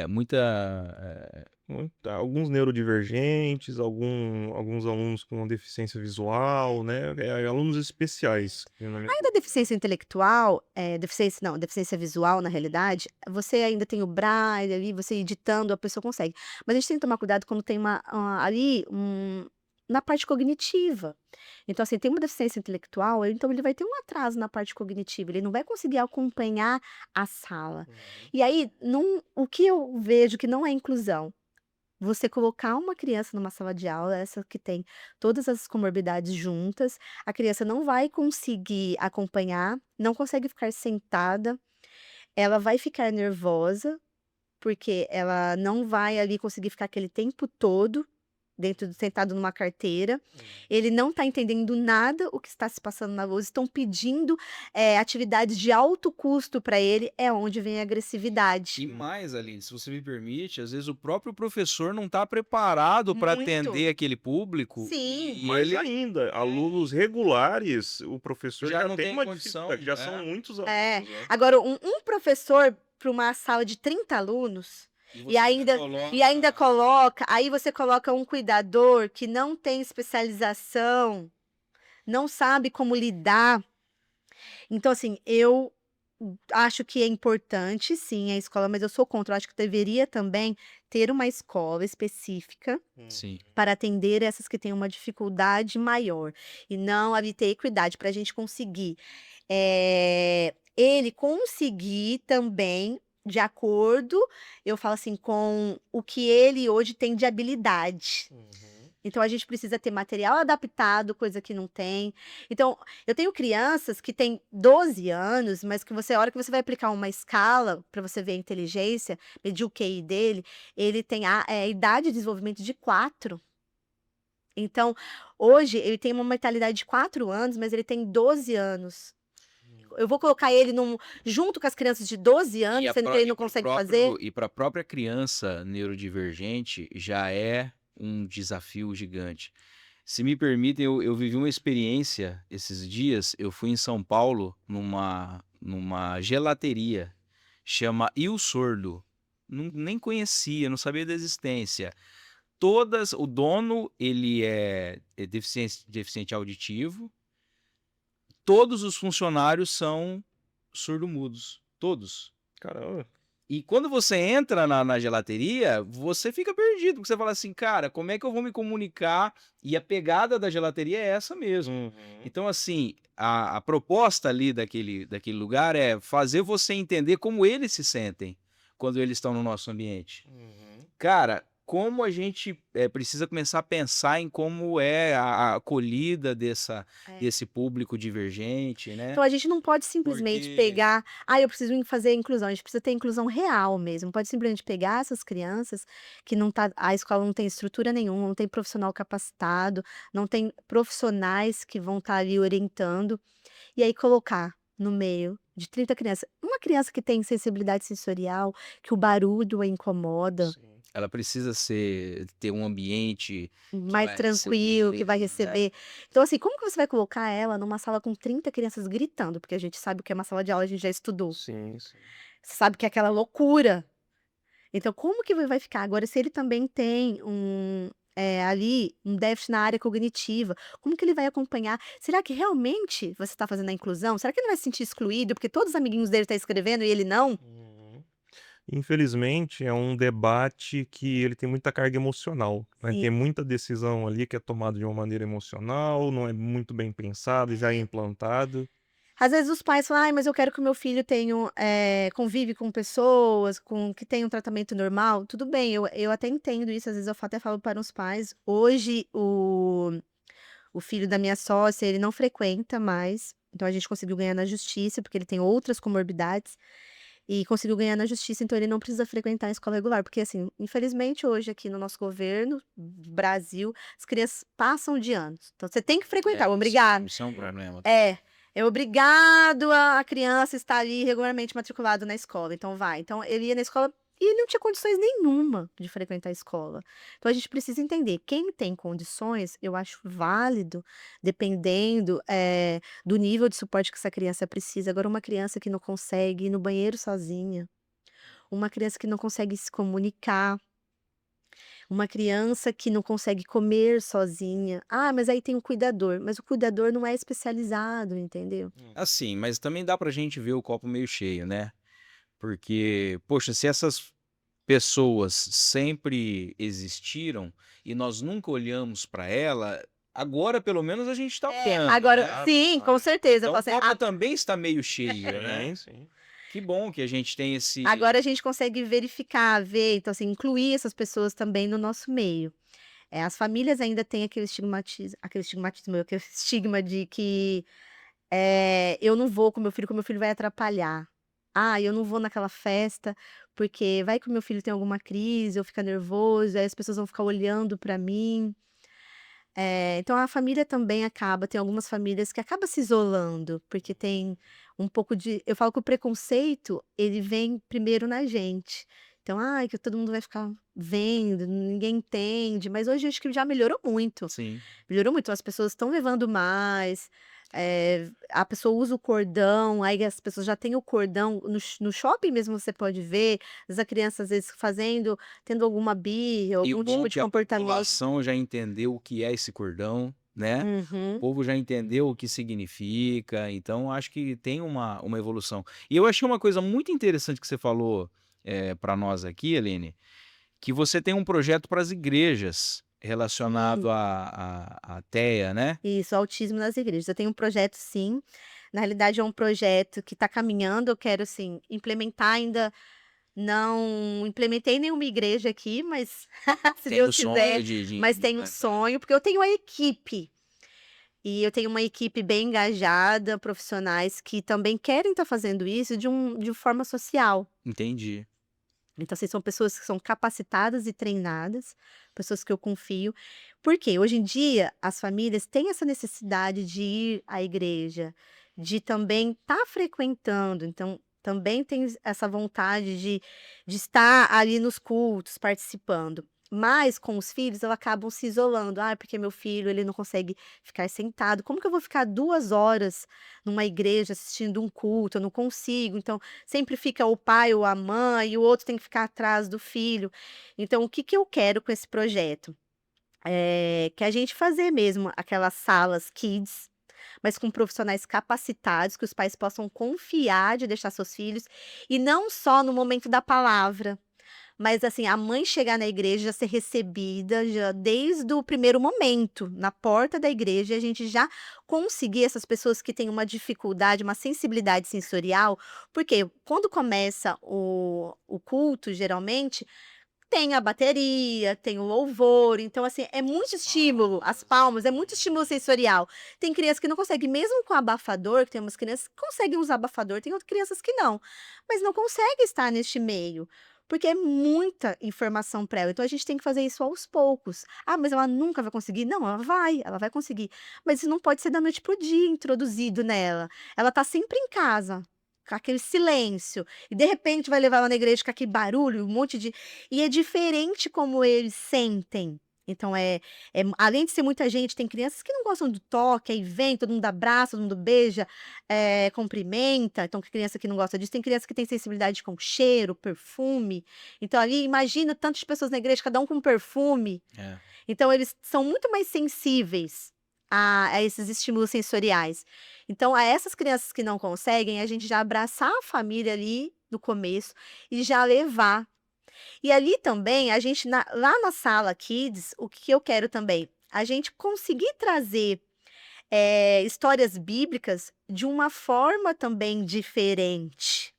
muita, Alguns neurodivergentes, alguns alunos com deficiência visual, né? Alunos especiais. Ainda a deficiência intelectual, deficiência visual, na realidade, você ainda tem o braille ali, você editando, a pessoa consegue. Mas a gente tem que tomar cuidado quando tem na parte cognitiva. Então, assim, tem uma deficiência intelectual, então ele vai ter um atraso na parte cognitiva, ele não vai conseguir acompanhar a sala. E aí, o que eu vejo que não é inclusão? Você colocar uma criança numa sala de aula, essa que tem todas as comorbidades juntas, a criança não vai conseguir acompanhar, não consegue ficar sentada, ela vai ficar nervosa, porque ela não vai ali conseguir ficar aquele tempo todo sentado numa carteira. Ele não está entendendo nada o que está se passando na lousa, estão pedindo, atividades de alto custo para ele, é onde vem a agressividade. E mais, Aline, se você me permite, às vezes o próprio professor não está preparado para atender Muito. aquele público Sim. e Mais ele ainda, alunos regulares, o professor já já não tem tem uma condição. dificuldade, já são muitos alunos, É. né? Agora, um professor para uma sala de 30 alunos, E e você ainda coloca, aí você coloca um cuidador que não tem especialização, não sabe como lidar. Então, assim, eu acho que é importante, sim, a escola, mas eu sou contra. Eu acho que deveria também ter uma escola específica Sim. para atender essas que têm uma dificuldade maior. E não ali ter equidade, para a gente conseguir. Ele conseguir também, de acordo, eu falo assim, com o que ele hoje tem de habilidade. Então, a gente precisa ter material adaptado, coisa que não tem. Então, eu tenho crianças que têm 12 anos, mas que a hora que você vai aplicar uma escala, para você ver a inteligência, medir o QI dele, ele tem a idade de desenvolvimento de 4. Então, hoje, ele tem uma mentalidade de 4 anos, mas ele tem 12 anos. Eu vou colocar ele junto com as crianças de 12 anos, sendo que ele não consegue fazer? E para a própria criança neurodivergente já é um desafio gigante. Se me permitem, eu vivi uma experiência esses dias. Eu fui em São Paulo numa gelateria, chama Il Sordo. Nem conhecia, não sabia da existência. O dono, ele é deficiente auditivo. Todos os funcionários são surdo-mudos, todos. Caramba. E quando você entra na gelateria, você fica perdido, porque você fala assim: "Cara, como é que eu vou me comunicar?" E a pegada da gelateria é essa mesmo. Uhum. Então, assim, a proposta ali daquele lugar é fazer você entender como eles se sentem quando eles estão no nosso ambiente. Uhum. Cara, como a gente, precisa começar a pensar em como é a acolhida É. desse público divergente, né. Então a gente não pode simplesmente Porque pegar: "Ah, eu preciso fazer inclusão", a gente precisa ter inclusão real mesmo, não pode simplesmente pegar essas crianças que não tá a escola não tem estrutura nenhuma, não tem profissional capacitado, não tem profissionais que vão estar ali orientando, e aí colocar no meio de 30 crianças. Uma criança que tem sensibilidade sensorial, que o barulho a incomoda, Sim. ela precisa ter um ambiente que mais vai tranquilo, que vai receber, né. receber. Então, assim, como que você vai colocar ela numa sala com 30 crianças gritando? Porque a gente sabe o que é uma sala de aula, a gente já estudou. Sim, sim. Você sabe que é aquela loucura. Então, como que vai ficar? Agora, se ele também tem ali, um déficit na área cognitiva, como que ele vai acompanhar? Será que realmente você está fazendo a inclusão? Será que ele não vai se sentir excluído porque todos os amiguinhos dele estão escrevendo e ele não? Uhum. Infelizmente, é um debate que ele tem muita carga emocional, né, Sim. tem muita decisão ali que é tomada de uma maneira emocional, não é muito bem pensado e já é implantado. Às vezes os pais falam: "Ai, mas eu quero que o meu filho tenha convive com pessoas, que tenha um tratamento normal". Tudo bem, eu até entendo isso, às vezes eu até falo para os pais. Hoje o filho da minha sócia, ele não frequenta mais, então a gente conseguiu ganhar na justiça, porque ele tem outras comorbidades, e conseguiu ganhar na justiça, então ele não precisa frequentar a escola regular, porque assim, infelizmente hoje aqui no nosso governo, Brasil, as crianças passam de anos, então você tem que frequentar, obrigado. Isso é um problema. É obrigado a criança estar ali regularmente matriculado na escola, então vai. Então ele ia na escola e ele não tinha condições nenhuma de frequentar a escola. Então a gente precisa entender, quem tem condições, eu acho válido, dependendo, do nível de suporte que essa criança precisa. Agora uma criança que não consegue ir no banheiro sozinha, uma criança que não consegue se comunicar, uma criança que não consegue comer sozinha. Ah, mas aí tem o cuidador, mas o cuidador não é especializado, entendeu? Assim, mas também dá pra gente ver o copo meio cheio, né. Porque, poxa, se essas pessoas sempre existiram e nós nunca olhamos para ela, agora pelo menos a gente está olhando, Agora né. sim, com certeza, eu Então falo o assim, copo também está meio cheio, né. Sim, sim. Que bom que a gente tem esse agora a gente consegue verificar, ver, então assim, incluir essas pessoas também no nosso meio. As famílias ainda têm aquele estigmatismo, aquele estigma de que, eu não vou com meu filho, que o meu filho vai atrapalhar. Ah, eu não vou naquela festa, porque vai que o meu filho tem alguma crise ou fica nervoso, aí as pessoas vão ficar olhando para mim. Então a família também tem algumas famílias que acaba se isolando, porque tem um pouco de eu falo que o preconceito, ele vem primeiro na gente. Então: "Ai, que todo mundo vai ficar vendo, ninguém entende", mas hoje acho que já melhorou muito. sim. Melhorou muito, as pessoas estão levando mais, a pessoa usa o cordão, aí as pessoas já têm o cordão no shopping mesmo você pode ver, às vezes a criança às vezes tendo alguma birra, E o algum bom tipo é de que a comportamento. população já entendeu o que é esse cordão, né. O Uhum. povo já entendeu o que significa, então acho que tem uma evolução. E eu achei uma coisa muito interessante que você falou, pra nós aqui, Aline, que você tem um projeto para as igrejas relacionado Sim, à TEA, né? isso, autismo nas igrejas. Eu tenho um projeto sim, na realidade é um projeto que está caminhando, eu quero assim, implementar ainda não implementei nenhuma igreja aqui, mas se Tem o Deus sonho quiser, de mas tenho um implantar. sonho, porque eu tenho a equipe, e eu tenho uma equipe bem engajada, profissionais que também querem estar fazendo isso de forma social. Entendi. Então, assim, são pessoas que são capacitadas e treinadas, pessoas que eu confio. Porque hoje em dia as famílias têm essa necessidade de ir à igreja, de também estar frequentando, então também tem essa vontade de estar ali nos cultos, participando. Mas com os filhos, elas acabam se isolando. Ah, porque meu filho, ele não consegue ficar sentado. Como que eu vou ficar 2 horas numa igreja assistindo um culto? Eu não consigo. Então, sempre fica o pai ou a mãe, e o outro tem que ficar atrás do filho. Então, o que que eu quero com esse projeto? Que a gente fazer mesmo aquelas salas kids, mas com profissionais capacitados, que os pais possam confiar de deixar seus filhos, e não só no momento da palavra, mas assim, a mãe chegar na igreja, já ser recebida, já desde o primeiro momento, na porta da igreja, e a gente já conseguir essas pessoas que têm uma dificuldade, uma sensibilidade sensorial, porque quando começa o culto, geralmente, tem a bateria, tem o louvor, então assim, é muito estímulo, as palmas, é muito estímulo sensorial. Tem criança que não consegue, mesmo com abafador, que tem umas crianças que conseguem usar abafador, tem outras crianças que não, mas não consegue estar neste meio, porque é muita informação para ela, então a gente tem que fazer isso aos poucos. Ah, mas ela nunca vai conseguir? Não, ela vai conseguir, mas isso não pode ser da noite pro dia introduzido nela. Ela tá sempre em casa, com aquele silêncio, e de repente vai levar ela na igreja com aquele barulho, um monte de e é diferente como eles sentem. Então além de ser muita gente, tem crianças que não gostam do toque, aí vem, todo mundo abraça, todo mundo beija, cumprimenta, então tem criança que não gosta disso, tem criança que tem sensibilidade com cheiro, perfume, então ali imagina tantas pessoas na igreja, cada um com perfume, É. então eles são muito mais sensíveis a esses estímulos sensoriais. Então, a essas crianças que não conseguem, a gente já abraçar a família ali no começo e já levar. E ali também, a gente, lá na sala Kids, o que eu quero também? A gente conseguir trazer histórias bíblicas de uma forma também diferente.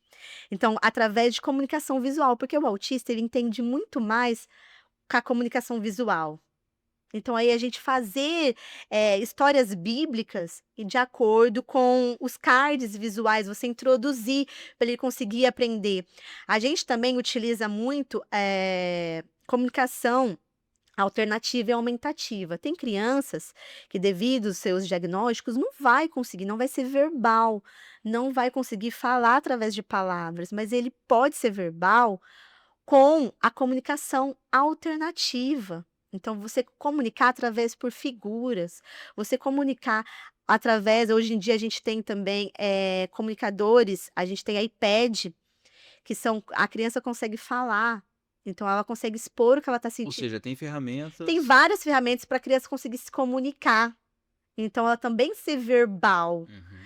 Então, através de comunicação visual, porque o autista ele entende muito mais com a comunicação visual. Então, aí a gente fazer, histórias bíblicas e de acordo com os cards visuais, você introduzir para ele conseguir aprender. A gente também utiliza muito, comunicação alternativa e aumentativa. Tem crianças que, devido aos seus diagnósticos, não vai conseguir, não vai ser verbal, não vai conseguir falar através de palavras, mas ele pode ser verbal com a comunicação alternativa. Então, você comunicar através por figuras, você comunicar através hoje em dia a gente tem também, comunicadores, a gente tem iPad, que são a criança consegue falar, então ela consegue expor o que ela está Ou sentindo. seja, tem Tem ferramentas. várias ferramentas para a criança conseguir se comunicar, então ela também ser verbal. Uhum.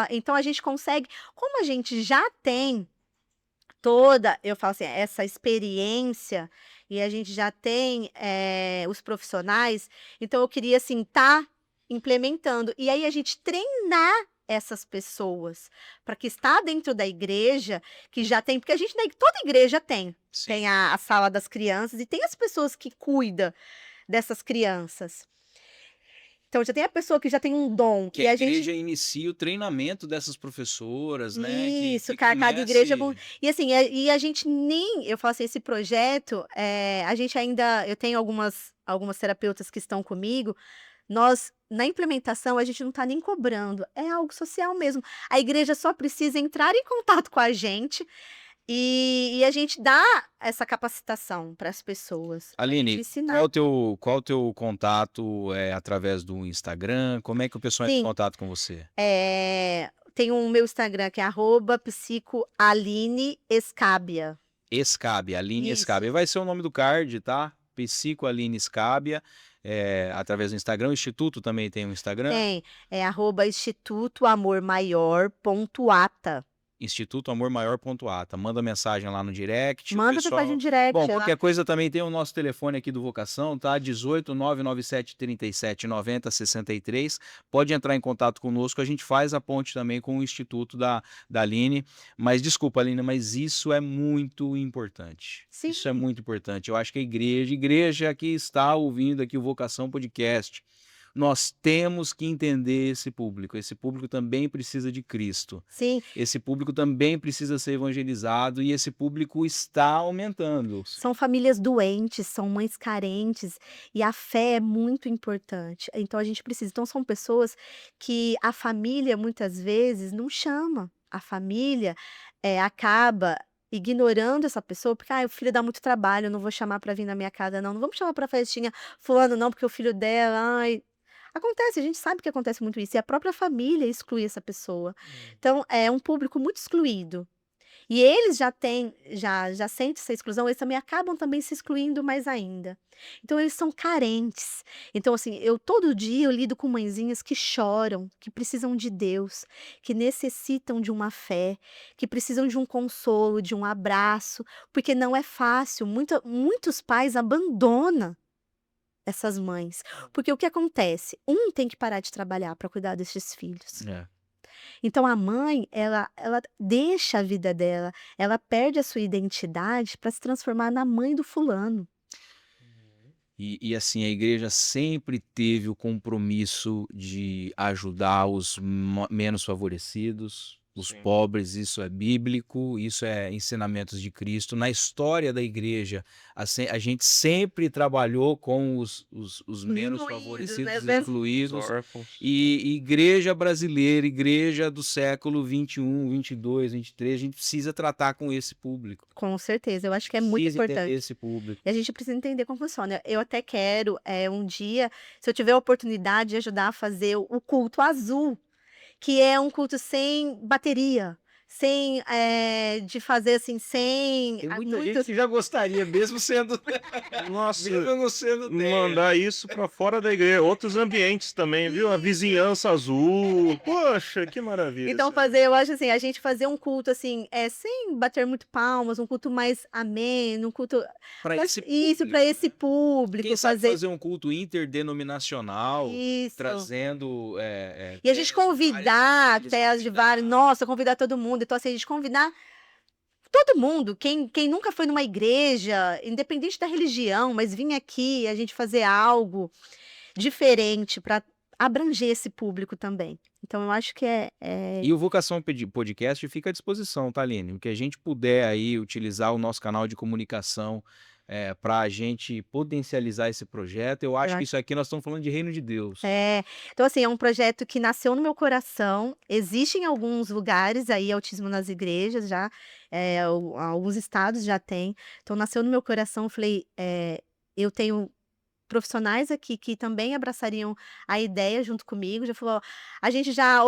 Então a gente consegue, como a gente já tem toda, eu falo assim, essa experiência, e a gente já tem, os profissionais, então eu queria, assim, tá implementando. E aí a gente treinar essas pessoas, para que está dentro da igreja, que já tem, porque a gente, toda igreja tem, Sim. tem a sala das crianças e tem as pessoas que cuida dessas crianças. Então já tem a pessoa que já tem um dom, Que e a a gente igreja inicia o treinamento dessas professoras, né, Isso, que cada igreja comece e assim, e a gente nem eu falo assim, esse projeto, a gente ainda eu tenho algumas terapeutas que estão comigo, nós na implementação, a gente não está nem cobrando, é algo social mesmo. A igreja só precisa entrar em contato com a gente, e a gente dá essa capacitação para as pessoas, para a gente Aline, ensinar. qual o teu contato, através do Instagram? Como é que o pessoal entra em Sim, contato com você? tem o meu Instagram que é @psicoalineescabia. Escábia, Aline Isso. Escábia. Vai ser o nome do card, tá? Psico Aline Escábia, através do Instagram. O instituto também tem um Instagram? Tem, @institutoamormaior.ata. Instituto Amor Maior.ata. Manda mensagem lá no direct, o Manda mensagem pessoal. Bom, direct, qualquer coisa também tem o nosso telefone aqui do Vocação, tá? 18 997 37 90 63. Pode entrar em contato conosco, a gente faz a ponte também com o Instituto da Aline. Mas desculpa, Aline, mas isso é muito importante. Sim, Isso é muito importante. Eu acho que a igreja que está ouvindo aqui o Vocação Podcast, nós temos que entender esse público. Esse público também precisa de Cristo. sim, Esse público também precisa ser evangelizado e esse público está aumentando. são famílias doentes, são mães carentes, e a fé é muito importante, então a gente precisa então são pessoas que a família muitas vezes não chama, a família, acaba ignorando essa pessoa, porque o filho dá muito trabalho, eu não vou chamar para vir na minha casa não, não vamos chamar para festinha fulano não, porque o filho dela, ai. Acontece, a gente sabe que acontece muito isso, e a própria família exclui essa pessoa. Então é um público muito excluído. E eles já sentem essa exclusão, eles também acabam também se excluindo mais ainda. Então eles são carentes. Então assim, eu todo dia eu lido com mãezinhas que choram, que precisam de Deus, que necessitam de uma fé, que precisam de um consolo, de um abraço, porque não é fácil, muitos pais abandonam essas mães, porque o que acontece? Um tem que parar de trabalhar para cuidar desses filhos. É. Então a mãe, ela deixa a vida dela, ela perde a sua identidade para se transformar na mãe do fulano. E assim, a igreja sempre teve o compromisso de ajudar os menos favorecidos, os Sim. pobres, isso é bíblico, isso é ensinamentos de Cristo. Na história da igreja, a gente sempre trabalhou com os menos Excluídos, favorecidos, né? Os excluídos. órfãos. E igreja brasileira, igreja do século 21, 22, 23, a gente precisa tratar com esse público. Com certeza, eu acho que é muito Precisa entender importante. esse público. E a gente precisa entender como funciona. Eu até quero, um dia, se eu tiver a oportunidade de ajudar a fazer o culto azul, que é um culto sem bateria, sem, de fazer assim, sem Tem a muita gente muitos que já gostaria, mesmo sendo Nossa, mesmo não sendo dela. mandar isso pra fora da igreja, outros ambientes também, viu? A vizinhança azul. Poxa, que maravilha. Então sério. eu acho assim, a gente fazer um culto assim, sem bater muito palmas, um culto mais ameno, um culto Para esse isso, público, para esse né. público, Quem sabe fazer um culto interdenominacional, isso. trazendo, E a gente teses de várias convidar igrejas, até as de vários, convidar. nossa, convidar todo mundo. Então, assim, a gente convidar todo mundo, quem nunca foi numa igreja, independente da religião, mas vir aqui, a gente fazer algo diferente para abranger esse público também. Então, eu acho que E o Vocação Podcast fica à disposição, tá, Aline? O que a gente puder aí utilizar o nosso canal de comunicação, para a gente potencializar esse projeto, eu acho que isso aqui nós estamos falando de reino de Deus. Então, assim, é um projeto que nasceu no meu coração. Existe em alguns lugares aí autismo nas igrejas já, alguns estados já tem. Então, nasceu no meu coração. Eu falei, eu tenho profissionais aqui que também abraçariam a ideia junto comigo. Já falou, ó, a gente até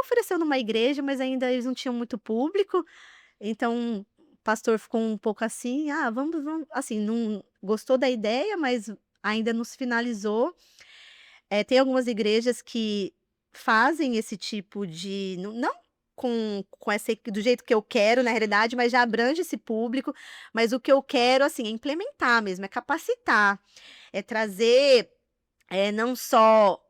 ofereceu numa igreja, mas ainda eles não tinham muito público. Então, o pastor ficou um pouco assim, vamos, assim, não gostou da ideia, mas ainda não se finalizou. Tem algumas igrejas que fazem esse tipo de não com essa do jeito que eu quero, na realidade, mas já abrange esse público, mas o que eu quero, assim, é implementar mesmo, é capacitar, é trazer, não só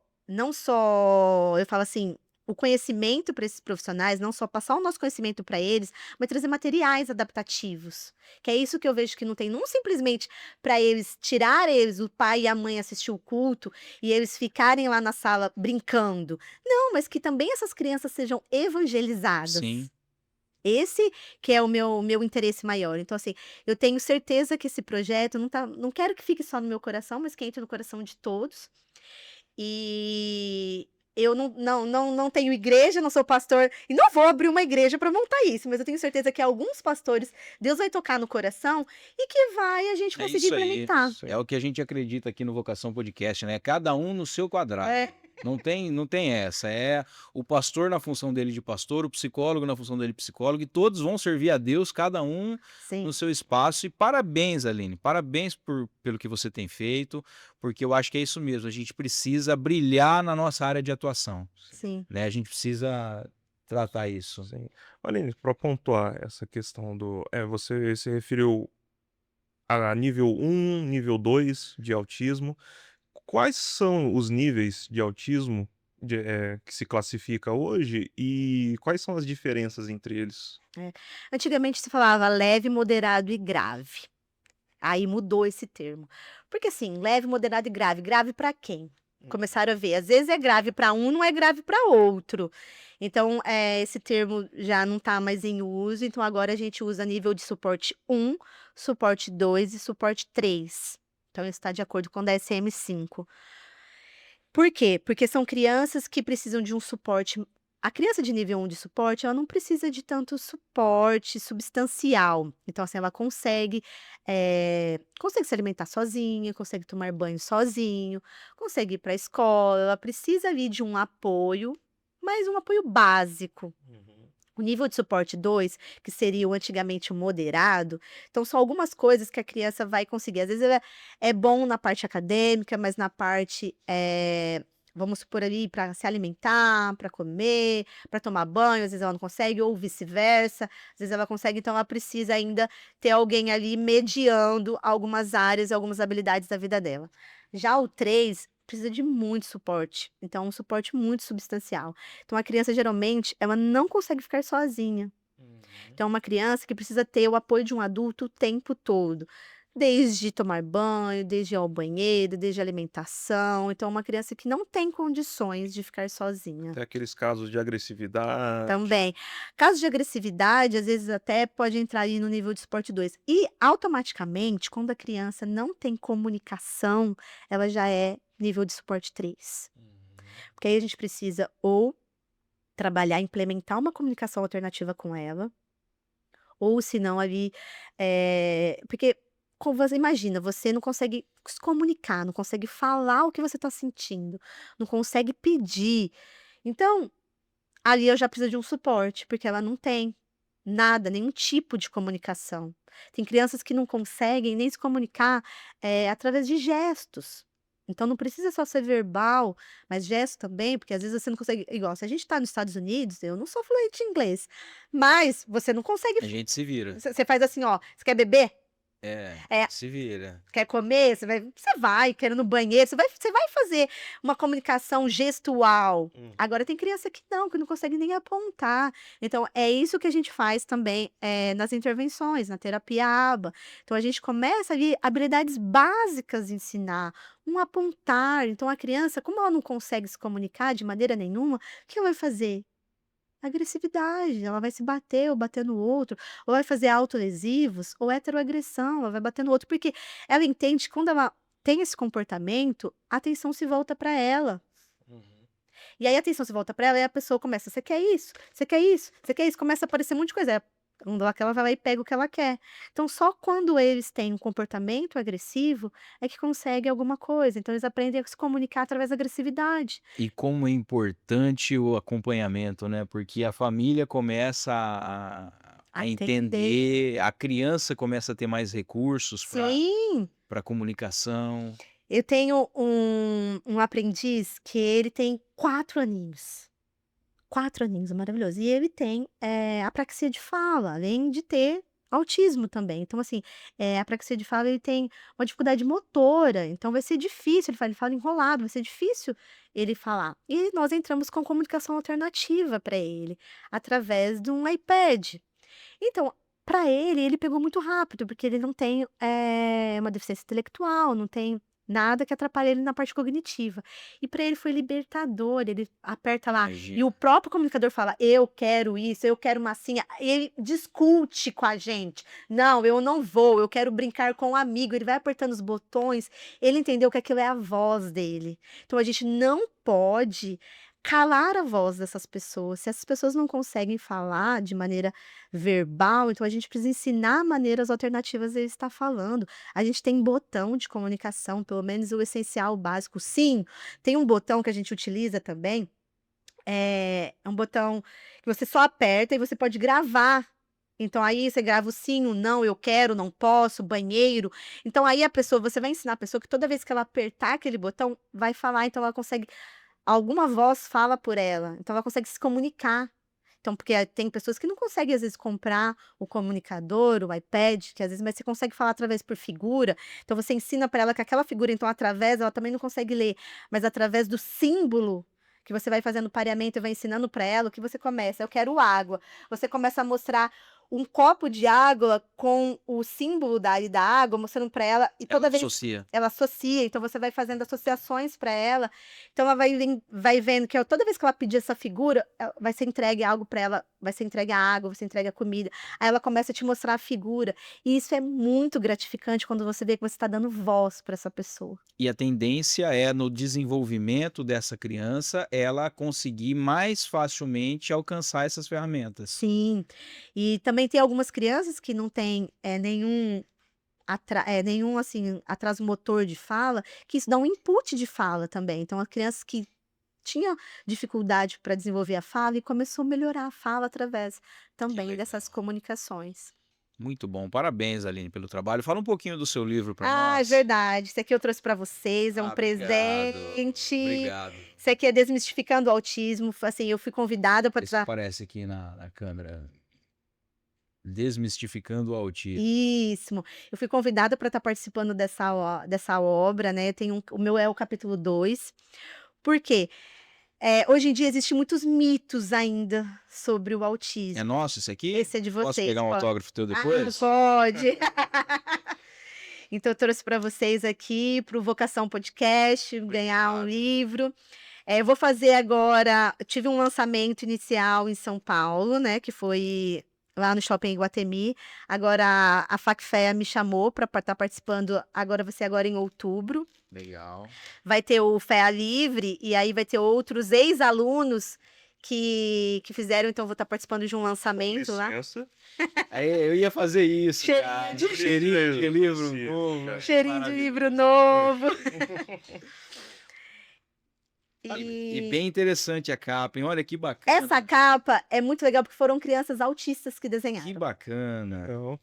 eu falo assim, o conhecimento para esses profissionais, não só passar o nosso conhecimento para eles, mas trazer materiais adaptativos, que é isso que eu vejo que não tem, não simplesmente para eles tirar eles, o pai e a mãe assistir o culto e eles ficarem lá na sala brincando. Não, mas que também essas crianças sejam evangelizadas. Sim. Esse que é o meu interesse maior. Então, assim, eu tenho certeza que esse projeto não quero que fique só no meu coração, mas que entre no coração de todos. E eu não tenho igreja, não sou pastor, e não vou abrir uma igreja para montar isso, mas eu tenho certeza que alguns pastores, Deus vai tocar no coração e que a gente É conseguir isso aí. implementar. É o que a gente acredita aqui no Vocação Podcast, né? Cada um no seu quadrado. É, Não tem essa. É o pastor na função dele de pastor, o psicólogo na função dele de psicólogo, e todos vão servir a Deus, cada um sim, no seu espaço. E parabéns, Aline. Parabéns pelo que você tem feito, porque eu acho que é isso mesmo. A gente precisa brilhar na nossa área de atuação, sim. né? A gente precisa tratar isso. Sim. Aline, para pontuar essa questão você se referiu a nível 1, nível 2 de autismo. Quais são os níveis de autismo que se classifica hoje e quais são as diferenças entre eles? Antigamente se falava leve, moderado e grave. Aí mudou esse termo. Porque assim, leve, moderado e grave. Grave para quem? Começaram a ver. Às vezes é grave para um, não é grave para outro. Então, esse termo já não está mais em uso. Então, agora a gente usa nível de suporte 1, suporte 2 e suporte 3. Então, isso está de acordo com o DSM-5. Por quê? Porque são crianças que precisam de um suporte A criança de nível 1 de suporte, ela não precisa de tanto suporte substancial. Então, assim, ela consegue se alimentar sozinha, consegue tomar banho sozinho, consegue ir para a escola, ela precisa ali de um apoio, mas um apoio básico. Uhum. O nível de suporte 2, que seria o antigamente o moderado, então são algumas coisas que a criança vai conseguir. Às vezes ela é bom na parte acadêmica, mas na parte, vamos supor ali, para se alimentar, para comer, para tomar banho, às vezes ela não consegue, ou vice-versa. Às vezes ela consegue, então ela precisa ainda ter alguém ali mediando algumas áreas e algumas habilidades da vida dela. Já o 3 precisa de muito suporte, então um suporte muito substancial. Então a criança geralmente, ela não consegue ficar sozinha. Uhum. Então é uma criança que precisa ter o apoio de um adulto o tempo todo, desde tomar banho, desde ir ao banheiro, desde alimentação. Então é uma criança que não tem condições de ficar sozinha. Até aqueles casos de agressividade. Também. Casos de agressividade, às vezes até pode entrar ali no nível de suporte 2. E automaticamente, quando a criança não tem comunicação, ela já é nível de suporte 3. Uhum. Porque aí a gente precisa ou trabalhar, implementar uma comunicação alternativa com ela, ou se não ali, porque como você imagina, você não consegue se comunicar, não consegue falar o que você está sentindo, não consegue pedir. Então, ali eu já preciso de um suporte, porque ela não tem nada, nenhum tipo de comunicação. Tem crianças que não conseguem nem se comunicar, através de gestos. Então não precisa só ser verbal, mas gesto também, porque às vezes você não consegue igual, se a gente está nos Estados Unidos, eu não sou fluente em inglês, mas você não consegue A gente se vira. você faz assim: "Ó, você quer beber?" É, É. se vira. Quer comer? Você vai, quer ir no banheiro, você vai fazer uma comunicação gestual. Uhum. Agora tem criança que não consegue nem apontar. Então é isso que a gente faz também, nas intervenções, na terapia ABA. Então a gente começa ali habilidades básicas ensinar, um apontar. Então a criança, como ela não consegue se comunicar de maneira nenhuma, o que ela vai fazer? Agressividade, ela vai se bater ou bater no outro, ou vai fazer autolesivos, ou heteroagressão, ela vai bater no outro, porque ela entende que quando ela tem esse comportamento, a atenção se volta para ela. Uhum. E aí a atenção se volta para ela e a pessoa começa: "Você quer isso? Você quer isso? Você quer isso?" Começa a aparecer um monte de coisa. Quando ela vai lá e pega o que ela quer. Então só quando eles têm um comportamento agressivo é que consegue alguma coisa. Então eles aprendem a se comunicar através da agressividade. E como é importante o acompanhamento, né, porque a família começa a A entender. entender, a criança começa a ter mais recursos Sim. para comunicação. Eu tenho um aprendiz que ele tem 4 aninhos. 4 aninhos, maravilhoso. E ele tem, apraxia de fala, além de ter autismo também. Então, assim, apraxia de fala, ele tem uma dificuldade motora, então vai ser difícil, ele fala enrolado, vai ser difícil ele falar. E nós entramos com comunicação alternativa para ele, através de um iPad. Então, para ele, ele pegou muito rápido, porque ele não tem, uma deficiência intelectual, não tem nada que atrapalhe ele na parte cognitiva. E para ele foi libertador, ele aperta lá e o Imagina. próprio comunicador fala: "Eu quero isso, eu quero massinha", ele discute com a gente: "Não, eu não vou, eu quero brincar com um amigo", ele vai apertando os botões, ele entendeu que aquilo é a voz dele. Então a gente não pode calar a voz dessas pessoas. Se essas pessoas não conseguem falar de maneira verbal, então a gente precisa ensinar maneiras alternativas de estar falando. A gente tem botão de comunicação, pelo menos o essencial, o básico. Sim, tem um botão que a gente utiliza também, é um botão que você só aperta e você pode gravar. Então aí você grava o sim, o não, eu quero, não posso, banheiro. Então aí a pessoa, você vai ensinar a pessoa que toda vez que ela apertar aquele botão, vai falar, então ela consegue alguma voz fala por ela, então ela consegue se comunicar. Então, porque tem pessoas que não conseguem, às vezes, comprar o comunicador, o iPad, que às vezes, mas você consegue falar através por figura. Então, você ensina para ela que aquela figura, então, através, ela também não consegue ler, mas através do símbolo que você vai fazendo pareamento e vai ensinando para ela, o que você começa, eu quero água. Você começa a mostrar um copo de água com o símbolo da água, mostrando para ela, e Ela toda vez associa. ela associa, então você vai fazendo associações para ela, então ela vai vendo que toda vez que ela pedir essa figura, vai ser entregue algo para ela, vai ser entregue a água, vai ser entregue a comida, aí ela começa a te mostrar a figura, e isso é muito gratificante quando você vê que você está dando voz para essa pessoa. E a tendência é, no desenvolvimento dessa criança, ela conseguir mais facilmente alcançar essas ferramentas. Sim, e também tem algumas crianças que não têm nenhum assim, atraso motor de fala, que isso dá um input de fala também. Então, a criança que tinha dificuldade para desenvolver a fala e começou a melhorar a fala através também legal. dessas comunicações. Muito bom. Parabéns, Aline, pelo trabalho. Fala um pouquinho do seu livro para Ah, é nós. verdade. Isso aqui eu trouxe para vocês, é um Obrigado. presente. Obrigado. Isso aqui é Desmistificando o Autismo. Assim, eu fui convidada para Esse aparece aqui na câmera. Desmistificando o autismo. Isso. Eu fui convidada para estar participando dessa obra, né? O meu é o capítulo 2. Por quê? Hoje em dia existem muitos mitos ainda sobre o É autismo. nosso esse aqui? Esse é de Posso vocês. pegar um Pode. autógrafo teu Ah, depois? pode. Então, eu trouxe para vocês aqui, para o Vocação Podcast, ganhar um Obrigado. livro. Eu vou fazer agora. Tive um lançamento inicial em São Paulo, né? Que foi lá no Shopping Iguatemi. Agora a Facfea me chamou para estar participando. Agora vai ser agora em outubro. Legal. Vai ter o FEA Livre, e aí vai ter outros ex-alunos que fizeram, então eu vou estar participando de um Com lançamento lá. licença. Aí, eu ia fazer isso, Cheirinho cara. de- Cheirinho de livro Sim, novo. cara. Cheirinho de livro Maravilhoso. novo. E bem interessante a capa, hein? Olha que bacana. Essa capa é muito legal porque foram crianças autistas que Que desenharam. bacana. Então,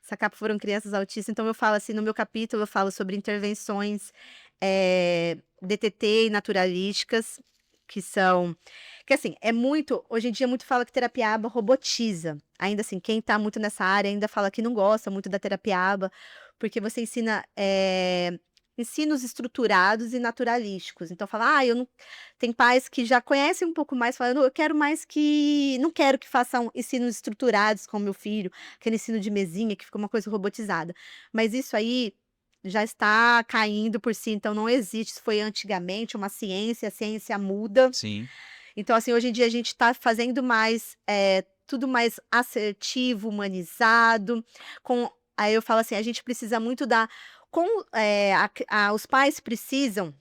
Essa capa foram crianças autistas. Então eu falo assim, no meu capítulo eu falo sobre intervenções DTT e naturalísticas, que assim, hoje em dia muito fala que terapia ABA robotiza. Ainda assim, quem tá muito nessa área ainda fala que não gosta muito da terapia ABA, porque você ensina ensinos estruturados e naturalísticos. Então fala, eu não. Tem pais que já conhecem um pouco mais, falam, eu quero mais que. Não quero que façam ensinos estruturados com o meu filho, aquele ensino de mesinha, que fica uma coisa robotizada. Mas isso aí já está caindo por si, então não existe. Isso foi antigamente uma ciência, a ciência muda. Sim. Então, assim, hoje em dia a gente está fazendo mais, tudo mais assertivo, humanizado. Aí eu falo assim, a gente precisa muito os pais precisam,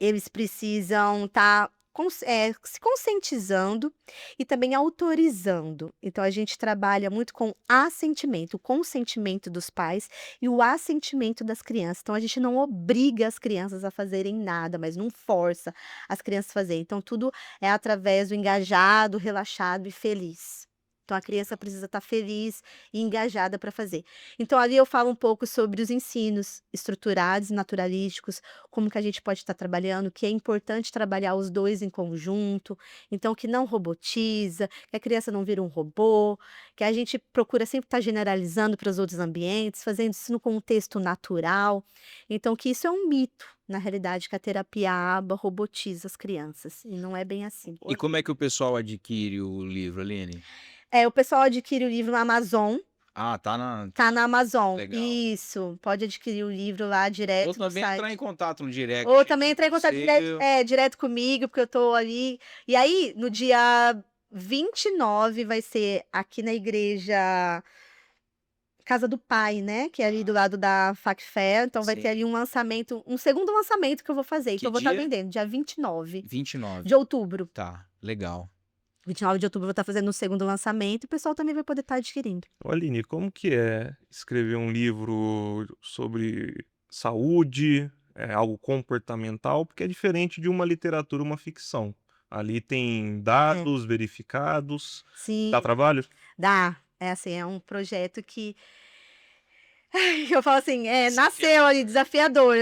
eles precisam estar se conscientizando e também autorizando. Então, a gente trabalha muito com assentimento, o consentimento dos pais e o assentimento das crianças. Então, a gente não obriga as crianças a fazerem nada, mas não força as crianças a fazerem. Então, tudo é através do engajado, relaxado e feliz. Então, a criança precisa estar feliz e engajada para fazer. Então, ali eu falo um pouco sobre os ensinos estruturados e naturalísticos, como que a gente pode estar trabalhando, que é importante trabalhar os dois em conjunto, então que não robotiza, que a criança não vira um robô, que a gente procura sempre estar generalizando para os outros ambientes, fazendo isso no contexto natural. Então, que isso é um mito, na realidade, que a terapia ABA robotiza as crianças, e não é bem assim. E como é que o pessoal adquire o livro, Aline? O pessoal adquire o livro na Amazon. Ah, tá na. Tá na Amazon. Legal. Isso. Pode adquirir o livro lá direto Ou no também entrar site. em contato no direct. Ou também entrar em contato Você- direto comigo, porque eu tô ali. E aí, no dia 29, vai ser aqui na igreja Casa do Pai, né? Que é ali do lado da Facfé. Então vai Sim. ter ali um lançamento, um segundo lançamento que eu vou fazer, que Que eu vou estar dia? vendendo, dia 29 29. de outubro. Tá, legal. 29 de outubro eu vou estar fazendo o segundo lançamento e o pessoal também vai poder estar adquirindo. Ô, Aline, como que é escrever um livro sobre saúde, algo comportamental? Porque é diferente de uma literatura, uma ficção. Ali tem dados verificados. Sim. Dá trabalho? Dá. É assim, é um projeto que eu falo assim, nasceu ali, desafiador.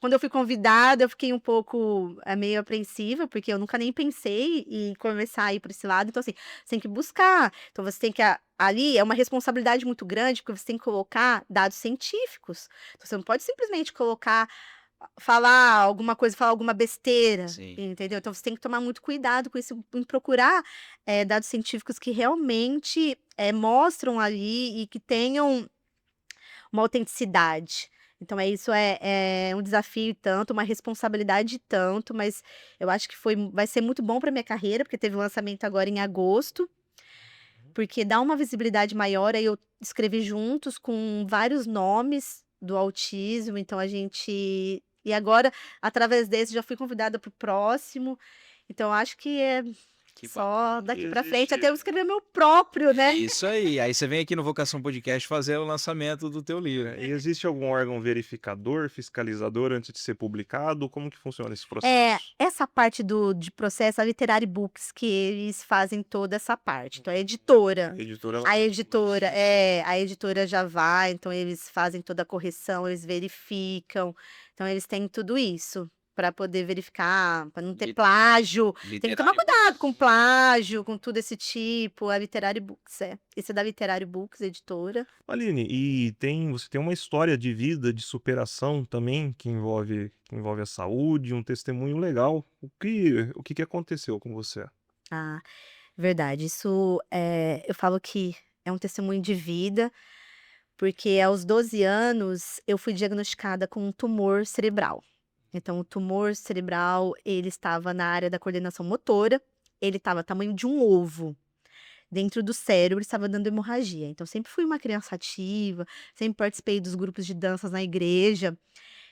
Quando eu fui convidada, eu fiquei um pouco meio apreensiva, porque eu nunca nem pensei em começar a ir para esse lado. Então, assim, você tem que buscar. Então, você tem que. Ali é uma responsabilidade muito grande, porque você tem que colocar dados científicos. Então, você não pode simplesmente colocar falar alguma coisa, falar alguma besteira, Sim. entendeu? Então você tem que tomar muito cuidado com isso, em procurar dados científicos que realmente mostram ali e que tenham uma autenticidade. Então isso é um desafio e tanto, uma responsabilidade e tanto, mas eu acho que vai ser muito bom para minha carreira, porque teve o lançamento agora em agosto, porque dá uma visibilidade maior, aí eu escrevi juntos com vários nomes do autismo, então a gente e agora, através desse, já fui convidada para o próximo, então acho que é Que só E daqui para frente, existe até eu escrever meu próprio, né. Isso aí você vem aqui no Vocação Podcast fazer o lançamento do teu livro. e existe algum órgão verificador, fiscalizador antes de ser publicado? Como que funciona esse É, processo? essa parte de processo, a Literary Books, que eles fazem toda essa parte. Então, a editora. A editora ela A faz tudo editora, isso. a editora já vai, então eles fazem toda a correção, eles verificam. Então, eles têm tudo isso para poder verificar, para não ter Li- plágio. Tem que tomar Literário cuidado com Books. plágio, com tudo esse tipo. A Literary Books, é. Esse é da Literary Books, editora. Aline, e você tem uma história de vida, de superação também, que envolve a saúde, um testemunho legal. O que aconteceu com você? Ah, verdade. Isso, eu falo que é um testemunho de vida. Porque aos 12 anos eu fui diagnosticada com um tumor cerebral. Então o tumor cerebral, ele estava na área da coordenação motora, ele estava tamanho de um ovo. Dentro do cérebro estava dando hemorragia. Então sempre fui uma criança ativa, sempre participei dos grupos de danças na igreja.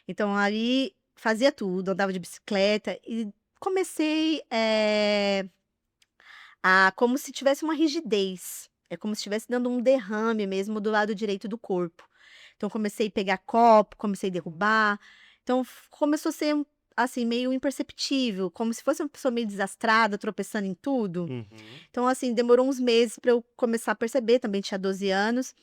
Então ali fazia tudo, andava de bicicleta e comecei, a como se tivesse uma rigidez. É como se estivesse dando um derrame mesmo do lado direito do corpo. Então comecei a pegar copo, comecei a derrubar. Então começou a ser, assim, meio imperceptível, como se fosse uma pessoa meio desastrada, tropeçando em tudo. Uhum. Então, assim, demorou uns meses para eu começar a perceber, também tinha 12 anos,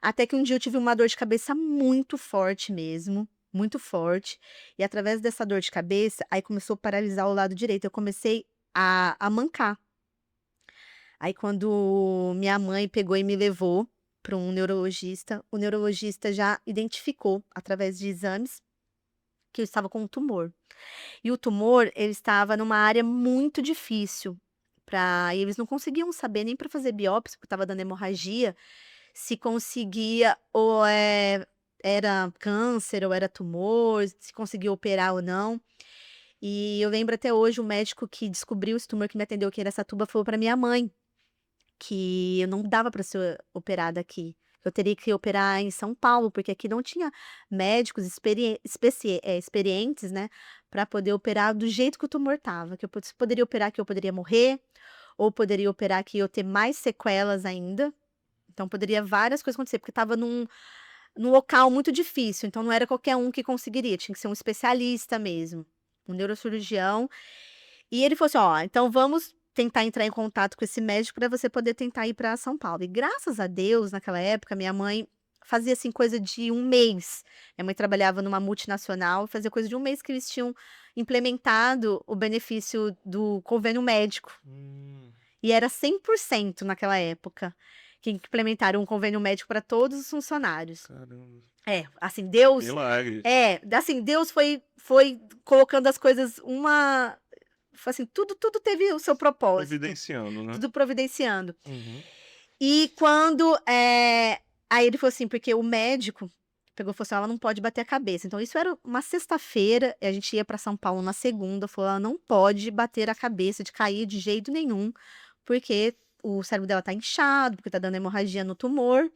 até que um dia eu tive uma dor de cabeça muito forte mesmo, muito forte. E através dessa dor de cabeça, aí começou a paralisar o lado direito. Eu comecei a mancar. Aí quando minha mãe pegou e me levou para um neurologista, o neurologista já identificou, através de exames, que eu estava com um tumor. E o tumor, ele estava numa área muito difícil, e eles não conseguiam saber nem para fazer biópsia, porque estava dando hemorragia, se conseguia ou era câncer ou era tumor, se conseguia operar ou não. E eu lembro até hoje o médico que descobriu esse tumor, que me atendeu aqui nessa tuba, falou para minha mãe que eu não dava para ser operada aqui. Eu teria que operar em São Paulo, porque aqui não tinha médicos experientes, né, para poder operar do jeito que o tumor estava, que eu poderia operar que eu poderia morrer, ou poderia operar que eu ter mais sequelas ainda. Então poderia várias coisas acontecer, porque estava num local muito difícil, então não era qualquer um que conseguiria, tinha que ser um especialista mesmo, um neurocirurgião. E ele falou assim: "Ó, então vamos tentar entrar em contato com esse médico para você poder tentar ir para São Paulo". E graças a Deus, naquela época, minha mãe fazia, assim, coisa de um mês. Minha mãe trabalhava numa multinacional, fazia coisa de um mês que eles tinham implementado o benefício do convênio médico. Hum, E era 100% naquela época, que implementaram um convênio médico para todos os funcionários. caramba. Assim, Deus Milagre. assim, Deus foi colocando as coisas assim, tudo teve o seu propósito, Providenciando, né? tudo providenciando. Uhum. E quando, aí ele falou assim, porque o médico pegou e falou assim: "Ela não pode bater a cabeça". Então isso era uma sexta-feira, e a gente ia para São Paulo na segunda, falou: "Ela não pode bater a cabeça, de cair de jeito nenhum, porque o cérebro dela tá inchado, porque tá dando hemorragia no tumor".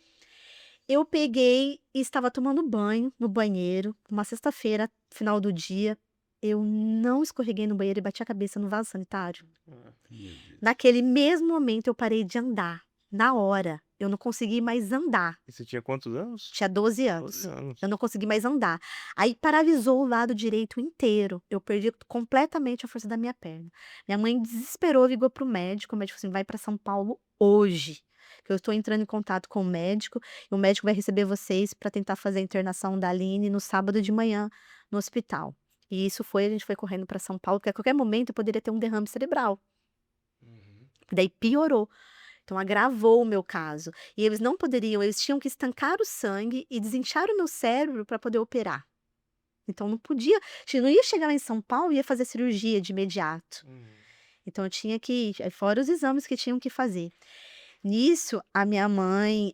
Eu peguei e estava tomando banho no banheiro, uma sexta-feira, final do dia. Eu não escorreguei no banheiro e bati a cabeça no vaso sanitário. Ah, Meu Deus. Naquele mesmo momento eu parei de andar, na hora. Eu não consegui mais andar. e você tinha quantos anos? Tinha 12 12 anos. anos. Eu não consegui mais andar. Aí paralisou o lado direito inteiro. Eu perdi completamente a força da minha perna. Minha mãe desesperou, ligou para o médico falou assim: "Vai para São Paulo hoje, que eu estou entrando em contato com o médico, e o médico vai receber vocês para tentar fazer a internação da Aline no sábado de manhã no hospital". E isso foi a gente foi correndo para São Paulo, porque a qualquer momento eu poderia ter um derrame cerebral. Uhum. Daí piorou. Então agravou o meu caso. E eles não poderiam, eles tinham que estancar o sangue e desinchar o meu cérebro para poder operar. Então não podia, a gente não ia chegar lá em São Paulo e ia fazer cirurgia de imediato. Uhum. Então eu tinha que fora os exames que tinham que fazer. Nisso, a minha mãe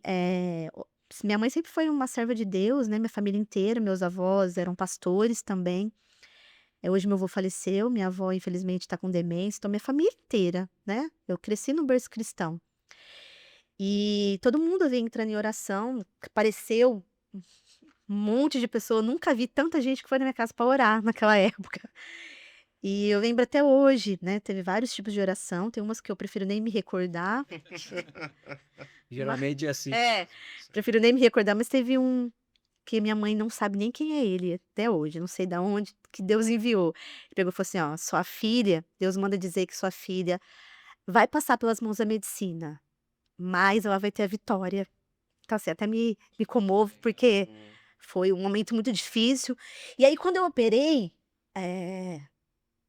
sempre foi uma serva de Deus, né, minha família inteira, meus avós eram pastores também. Hoje meu avô faleceu, minha avó infelizmente está com demência, então minha família inteira, né, eu cresci no berço cristão. E todo mundo vinha entrando em oração, apareceu um monte de pessoa, nunca vi tanta gente que foi na minha casa para orar naquela época. E eu lembro até hoje, né, teve vários tipos de oração, tem umas que eu prefiro nem me recordar. Ma Geralmente é assim. prefiro nem me recordar, mas teve um que minha mãe não sabe nem quem é ele até hoje, não sei da onde que Deus enviou. Ele pegou e falou assim: "Ó, sua filha, Deus manda dizer que sua filha vai passar pelas mãos da medicina, mas ela vai ter a vitória". Então assim, até me comovo, porque foi um momento muito difícil. E aí quando eu operei, eh,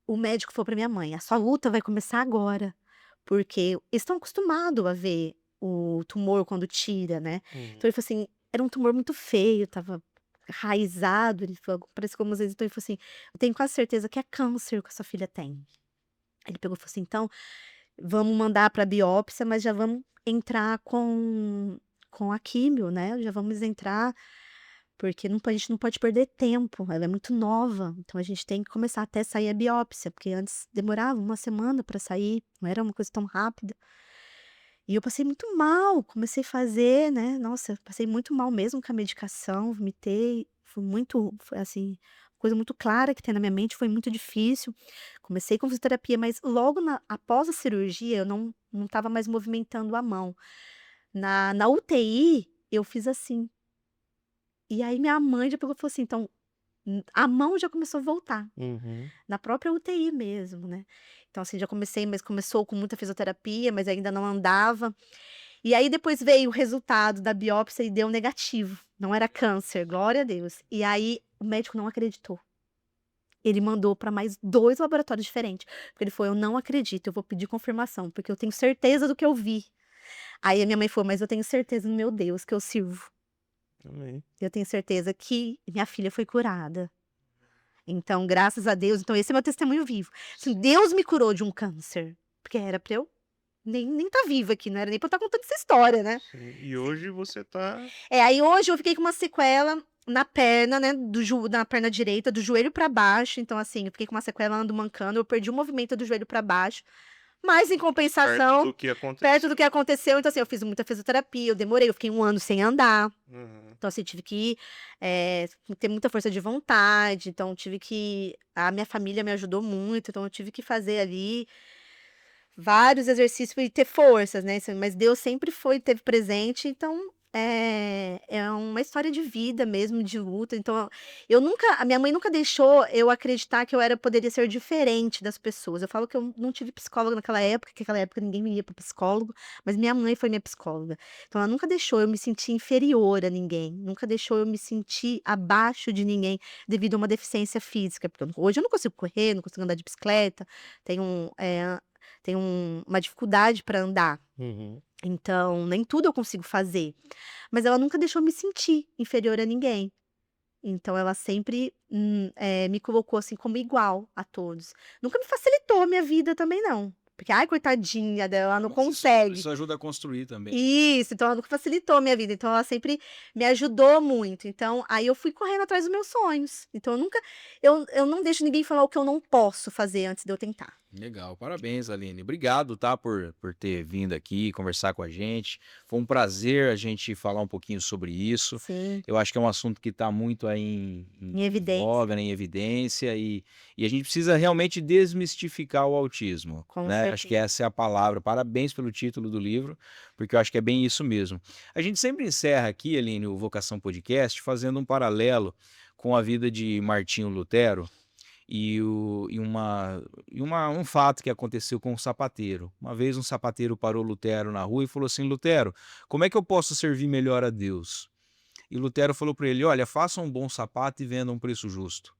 o médico falou pra minha mãe: "A sua luta vai começar agora", porque eles estão acostumado a ver o tumor quando tira, né. Então ele falou assim, era um tumor muito feio, estava enraizado, ele falou, parecia como às vezes, então ele falou assim: "Eu tenho quase certeza que é câncer que a sua filha tem". Ele pegou e falou assim: "Então, vamos mandar pra biópsia, mas já vamos entrar com a químio, né, já vamos entrar, porque a gente não pode perder tempo, ela é muito nova, então a gente tem que começar até sair a biópsia", porque antes demorava uma semana pra sair, não era uma coisa tão rápida. E eu passei muito mal, comecei a fazer, né, nossa, passei muito mal mesmo com a medicação, vomitei, foi assim, coisa muito clara que tem na minha mente, foi muito difícil. Comecei com fisioterapia, mas logo após a cirurgia eu não estava mais movimentando a mão. Na UTI, eu fiz assim, e aí minha mãe já pegou e falou assim: "Então, a mão já começou a voltar". Uhum. Na própria UTI mesmo, né. Então assim, já comecei, mas começou com muita fisioterapia, mas ainda não andava. E aí depois veio o resultado da biópsia e deu negativo, não era câncer, glória a Deus. E aí o médico não acreditou. Ele mandou para mais 2 laboratórios diferentes, porque ele falou: "Eu não acredito, eu vou pedir confirmação, porque eu tenho certeza do que eu vi". Aí a minha mãe falou: "Mas eu tenho certeza no meu Deus que eu sirvo. Amém. Eu tenho certeza que minha filha foi curada". Então, graças a Deus, então esse é meu testemunho vivo. Assim, Deus me curou de um câncer, porque era pra eu nem tá viva aqui, não era nem pra eu estar contando essa história, né. Sim. E hoje você tá. Aí hoje eu fiquei com uma sequela na perna, né, na perna direita, do joelho pra baixo, então assim, eu fiquei com uma sequela, ando mancando, eu perdi o movimento do joelho pra baixo, mas em Perto compensação, do que perto do aconteceu. que aconteceu, então assim, eu fiz muita fisioterapia, eu fiquei 1 ano sem andar. Uhum. Então, assim, tive que, ter muita força de vontade, então a minha família me ajudou muito, então eu tive que fazer ali vários exercícios e ter forças, né, assim, mas Deus sempre esteve presente, então, é uma história de vida mesmo, de luta, então a minha mãe nunca deixou eu acreditar que poderia ser diferente das pessoas. Eu falo que eu não tive psicóloga naquela época, que naquela época ninguém ia para psicólogo, mas minha mãe foi minha psicóloga. Então ela nunca deixou eu me sentir inferior a ninguém, nunca deixou eu me sentir abaixo de ninguém devido a uma deficiência física, porque hoje eu não consigo correr, não consigo andar de bicicleta, tenho, uma dificuldade para andar, Uhum. então nem tudo eu consigo fazer. Mas ela nunca deixou eu me sentir inferior a ninguém. Então ela sempre, me colocou, assim, como igual a todos. Nunca me facilitou a minha vida também não, porque: "Ai, coitadinha dela, ela não Mas consegue". isso ajuda a construir também. Isso, então ela nunca facilitou a minha vida, então ela sempre me ajudou muito, então aí eu fui correndo atrás dos meus sonhos. Então eu não deixo ninguém falar o que eu não posso fazer antes de eu tentar. Legal, parabéns, Aline. Obrigado, tá, por ter vindo aqui conversar com a gente. Foi um prazer a gente falar um pouquinho sobre isso. Sim, Eu acho que é um assunto que está muito aí em em evidência, voga, né, em evidência, e a gente precisa realmente desmistificar o autismo, com né? Acho que certeza. essa é a palavra. Parabéns pelo título do livro, porque eu acho que é bem isso mesmo. A gente sempre encerra aqui, Aline, o Vocação Podcast, fazendo um paralelo com a vida de Martinho Lutero e, o, e um fato que aconteceu com um sapateiro. Uma vez um sapateiro parou Lutero na rua e falou assim: Lutero, como é que eu posso servir melhor a Deus? E Lutero falou para ele: olha, faça um bom sapato e venda a um preço justo.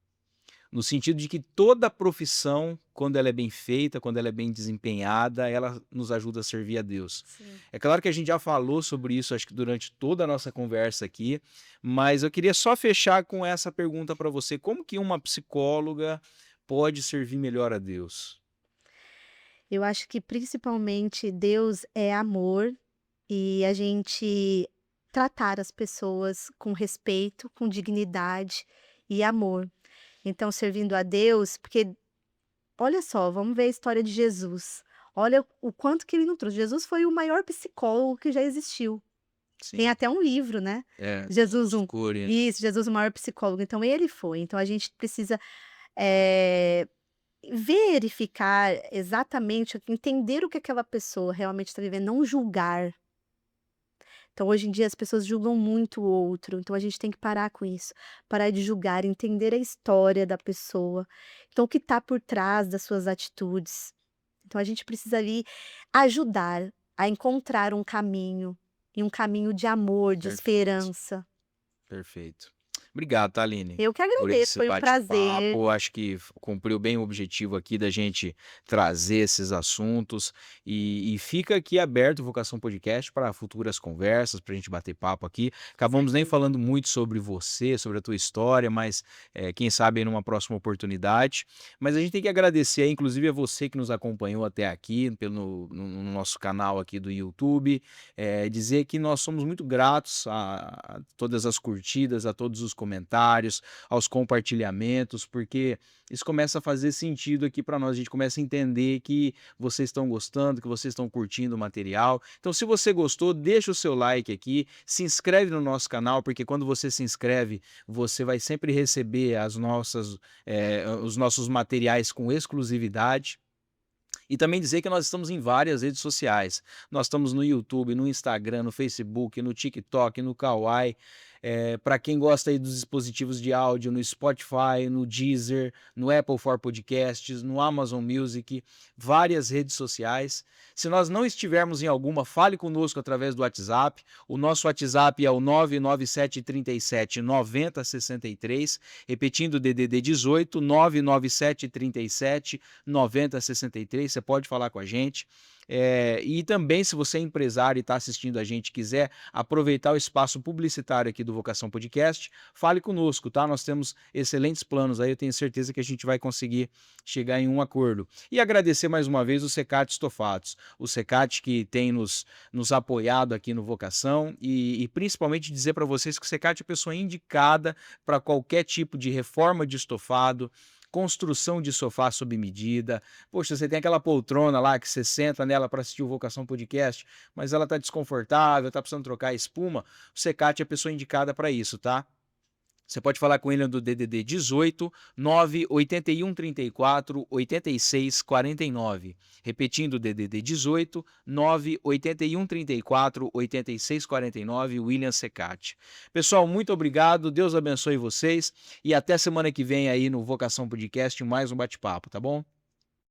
no sentido de que toda profissão, quando ela é bem feita, quando ela é bem desempenhada, ela nos ajuda a servir a Deus. Sim. É claro que a gente já falou sobre isso, acho que durante toda a nossa conversa aqui, mas eu queria só fechar com essa pergunta para você: como que uma psicóloga pode servir melhor a Deus? Eu acho que principalmente Deus é amor e a gente tratar as pessoas com respeito, com dignidade e amor. Então, servindo a Deus, porque olha só, vamos ver a história de Jesus. Olha o quanto que ele não trouxe. Jesus foi o maior psicólogo que já existiu. Tem Sim, até um livro, né? é, Jesus os um. cure, Isso, Jesus o maior psicólogo. Então, ele foi. Então, a gente precisa eh, verificar exatamente, entender o que aquela pessoa realmente está vivendo, não julgar. Então, hoje em dia, as pessoas julgam muito o outro, então a gente tem que parar com isso, parar de julgar, entender a história da pessoa, então o que está por trás das suas atitudes. Então a gente precisa ali ajudar a encontrar um caminho, e um caminho de amor, de perfeito. esperança. Perfeito. Obrigado, tá, Aline, Eu que por agradeço, esse foi um prazer. bate-papo. Acho que cumpriu bem o objetivo aqui da gente trazer esses assuntos. E fica aqui aberto o Vocação Podcast para futuras conversas, para a gente bater papo aqui. Com Acabamos nem certeza. falando muito sobre você, sobre a tua história, mas quem sabe em uma próxima oportunidade. Mas a gente tem que agradecer, aí, inclusive, a você que nos acompanhou até aqui no nosso canal aqui do YouTube. Dizer que nós somos muito gratos a todas as curtidas, a todos os comentários, aos compartilhamentos, porque isso começa a fazer sentido aqui para nós. A gente começa a entender que vocês estão gostando, que vocês estão curtindo o material. Então, se você gostou, deixa o seu like aqui, se inscreve no nosso canal, porque quando você se inscreve, você vai sempre receber os nossos materiais com exclusividade. E também dizer que nós estamos em várias redes sociais. Nós estamos no YouTube, no Instagram, no Facebook, no TikTok, no Kawaii. Para quem gosta aí dos dispositivos de áudio, no Spotify, no Deezer, no Apple for Podcasts, no Amazon Music, várias redes sociais. Se nós não estivermos em alguma, fale conosco através do WhatsApp. O nosso WhatsApp é o 997379063, repetindo o DDD 18 997379063. Você pode falar com a gente. E também, se você é empresário e está assistindo a gente, quiser aproveitar o espaço publicitário aqui do Vocação Podcast, fale conosco, tá? Nós temos excelentes planos aí, eu tenho certeza que a gente vai conseguir chegar em um acordo. E agradecer mais uma vez o Secate Estofados, o Secate que tem nos apoiado aqui no Vocação e principalmente dizer para vocês que o Secate é a pessoa indicada para qualquer tipo de reforma de estofado, construção de sofá sob medida. Poxa, você tem aquela poltrona lá que você senta nela para assistir o Vocação Podcast, mas ela tá desconfortável, tá precisando trocar a espuma. O Secate é a pessoa indicada para isso, tá? Você pode falar com ele do DDD 18 981 34 86 49. Repetindo o DDD 18 981 34 86 49, William Secati. Pessoal, muito obrigado, Deus abençoe vocês e até semana que vem aí no Vocação Podcast mais um bate-papo, tá bom?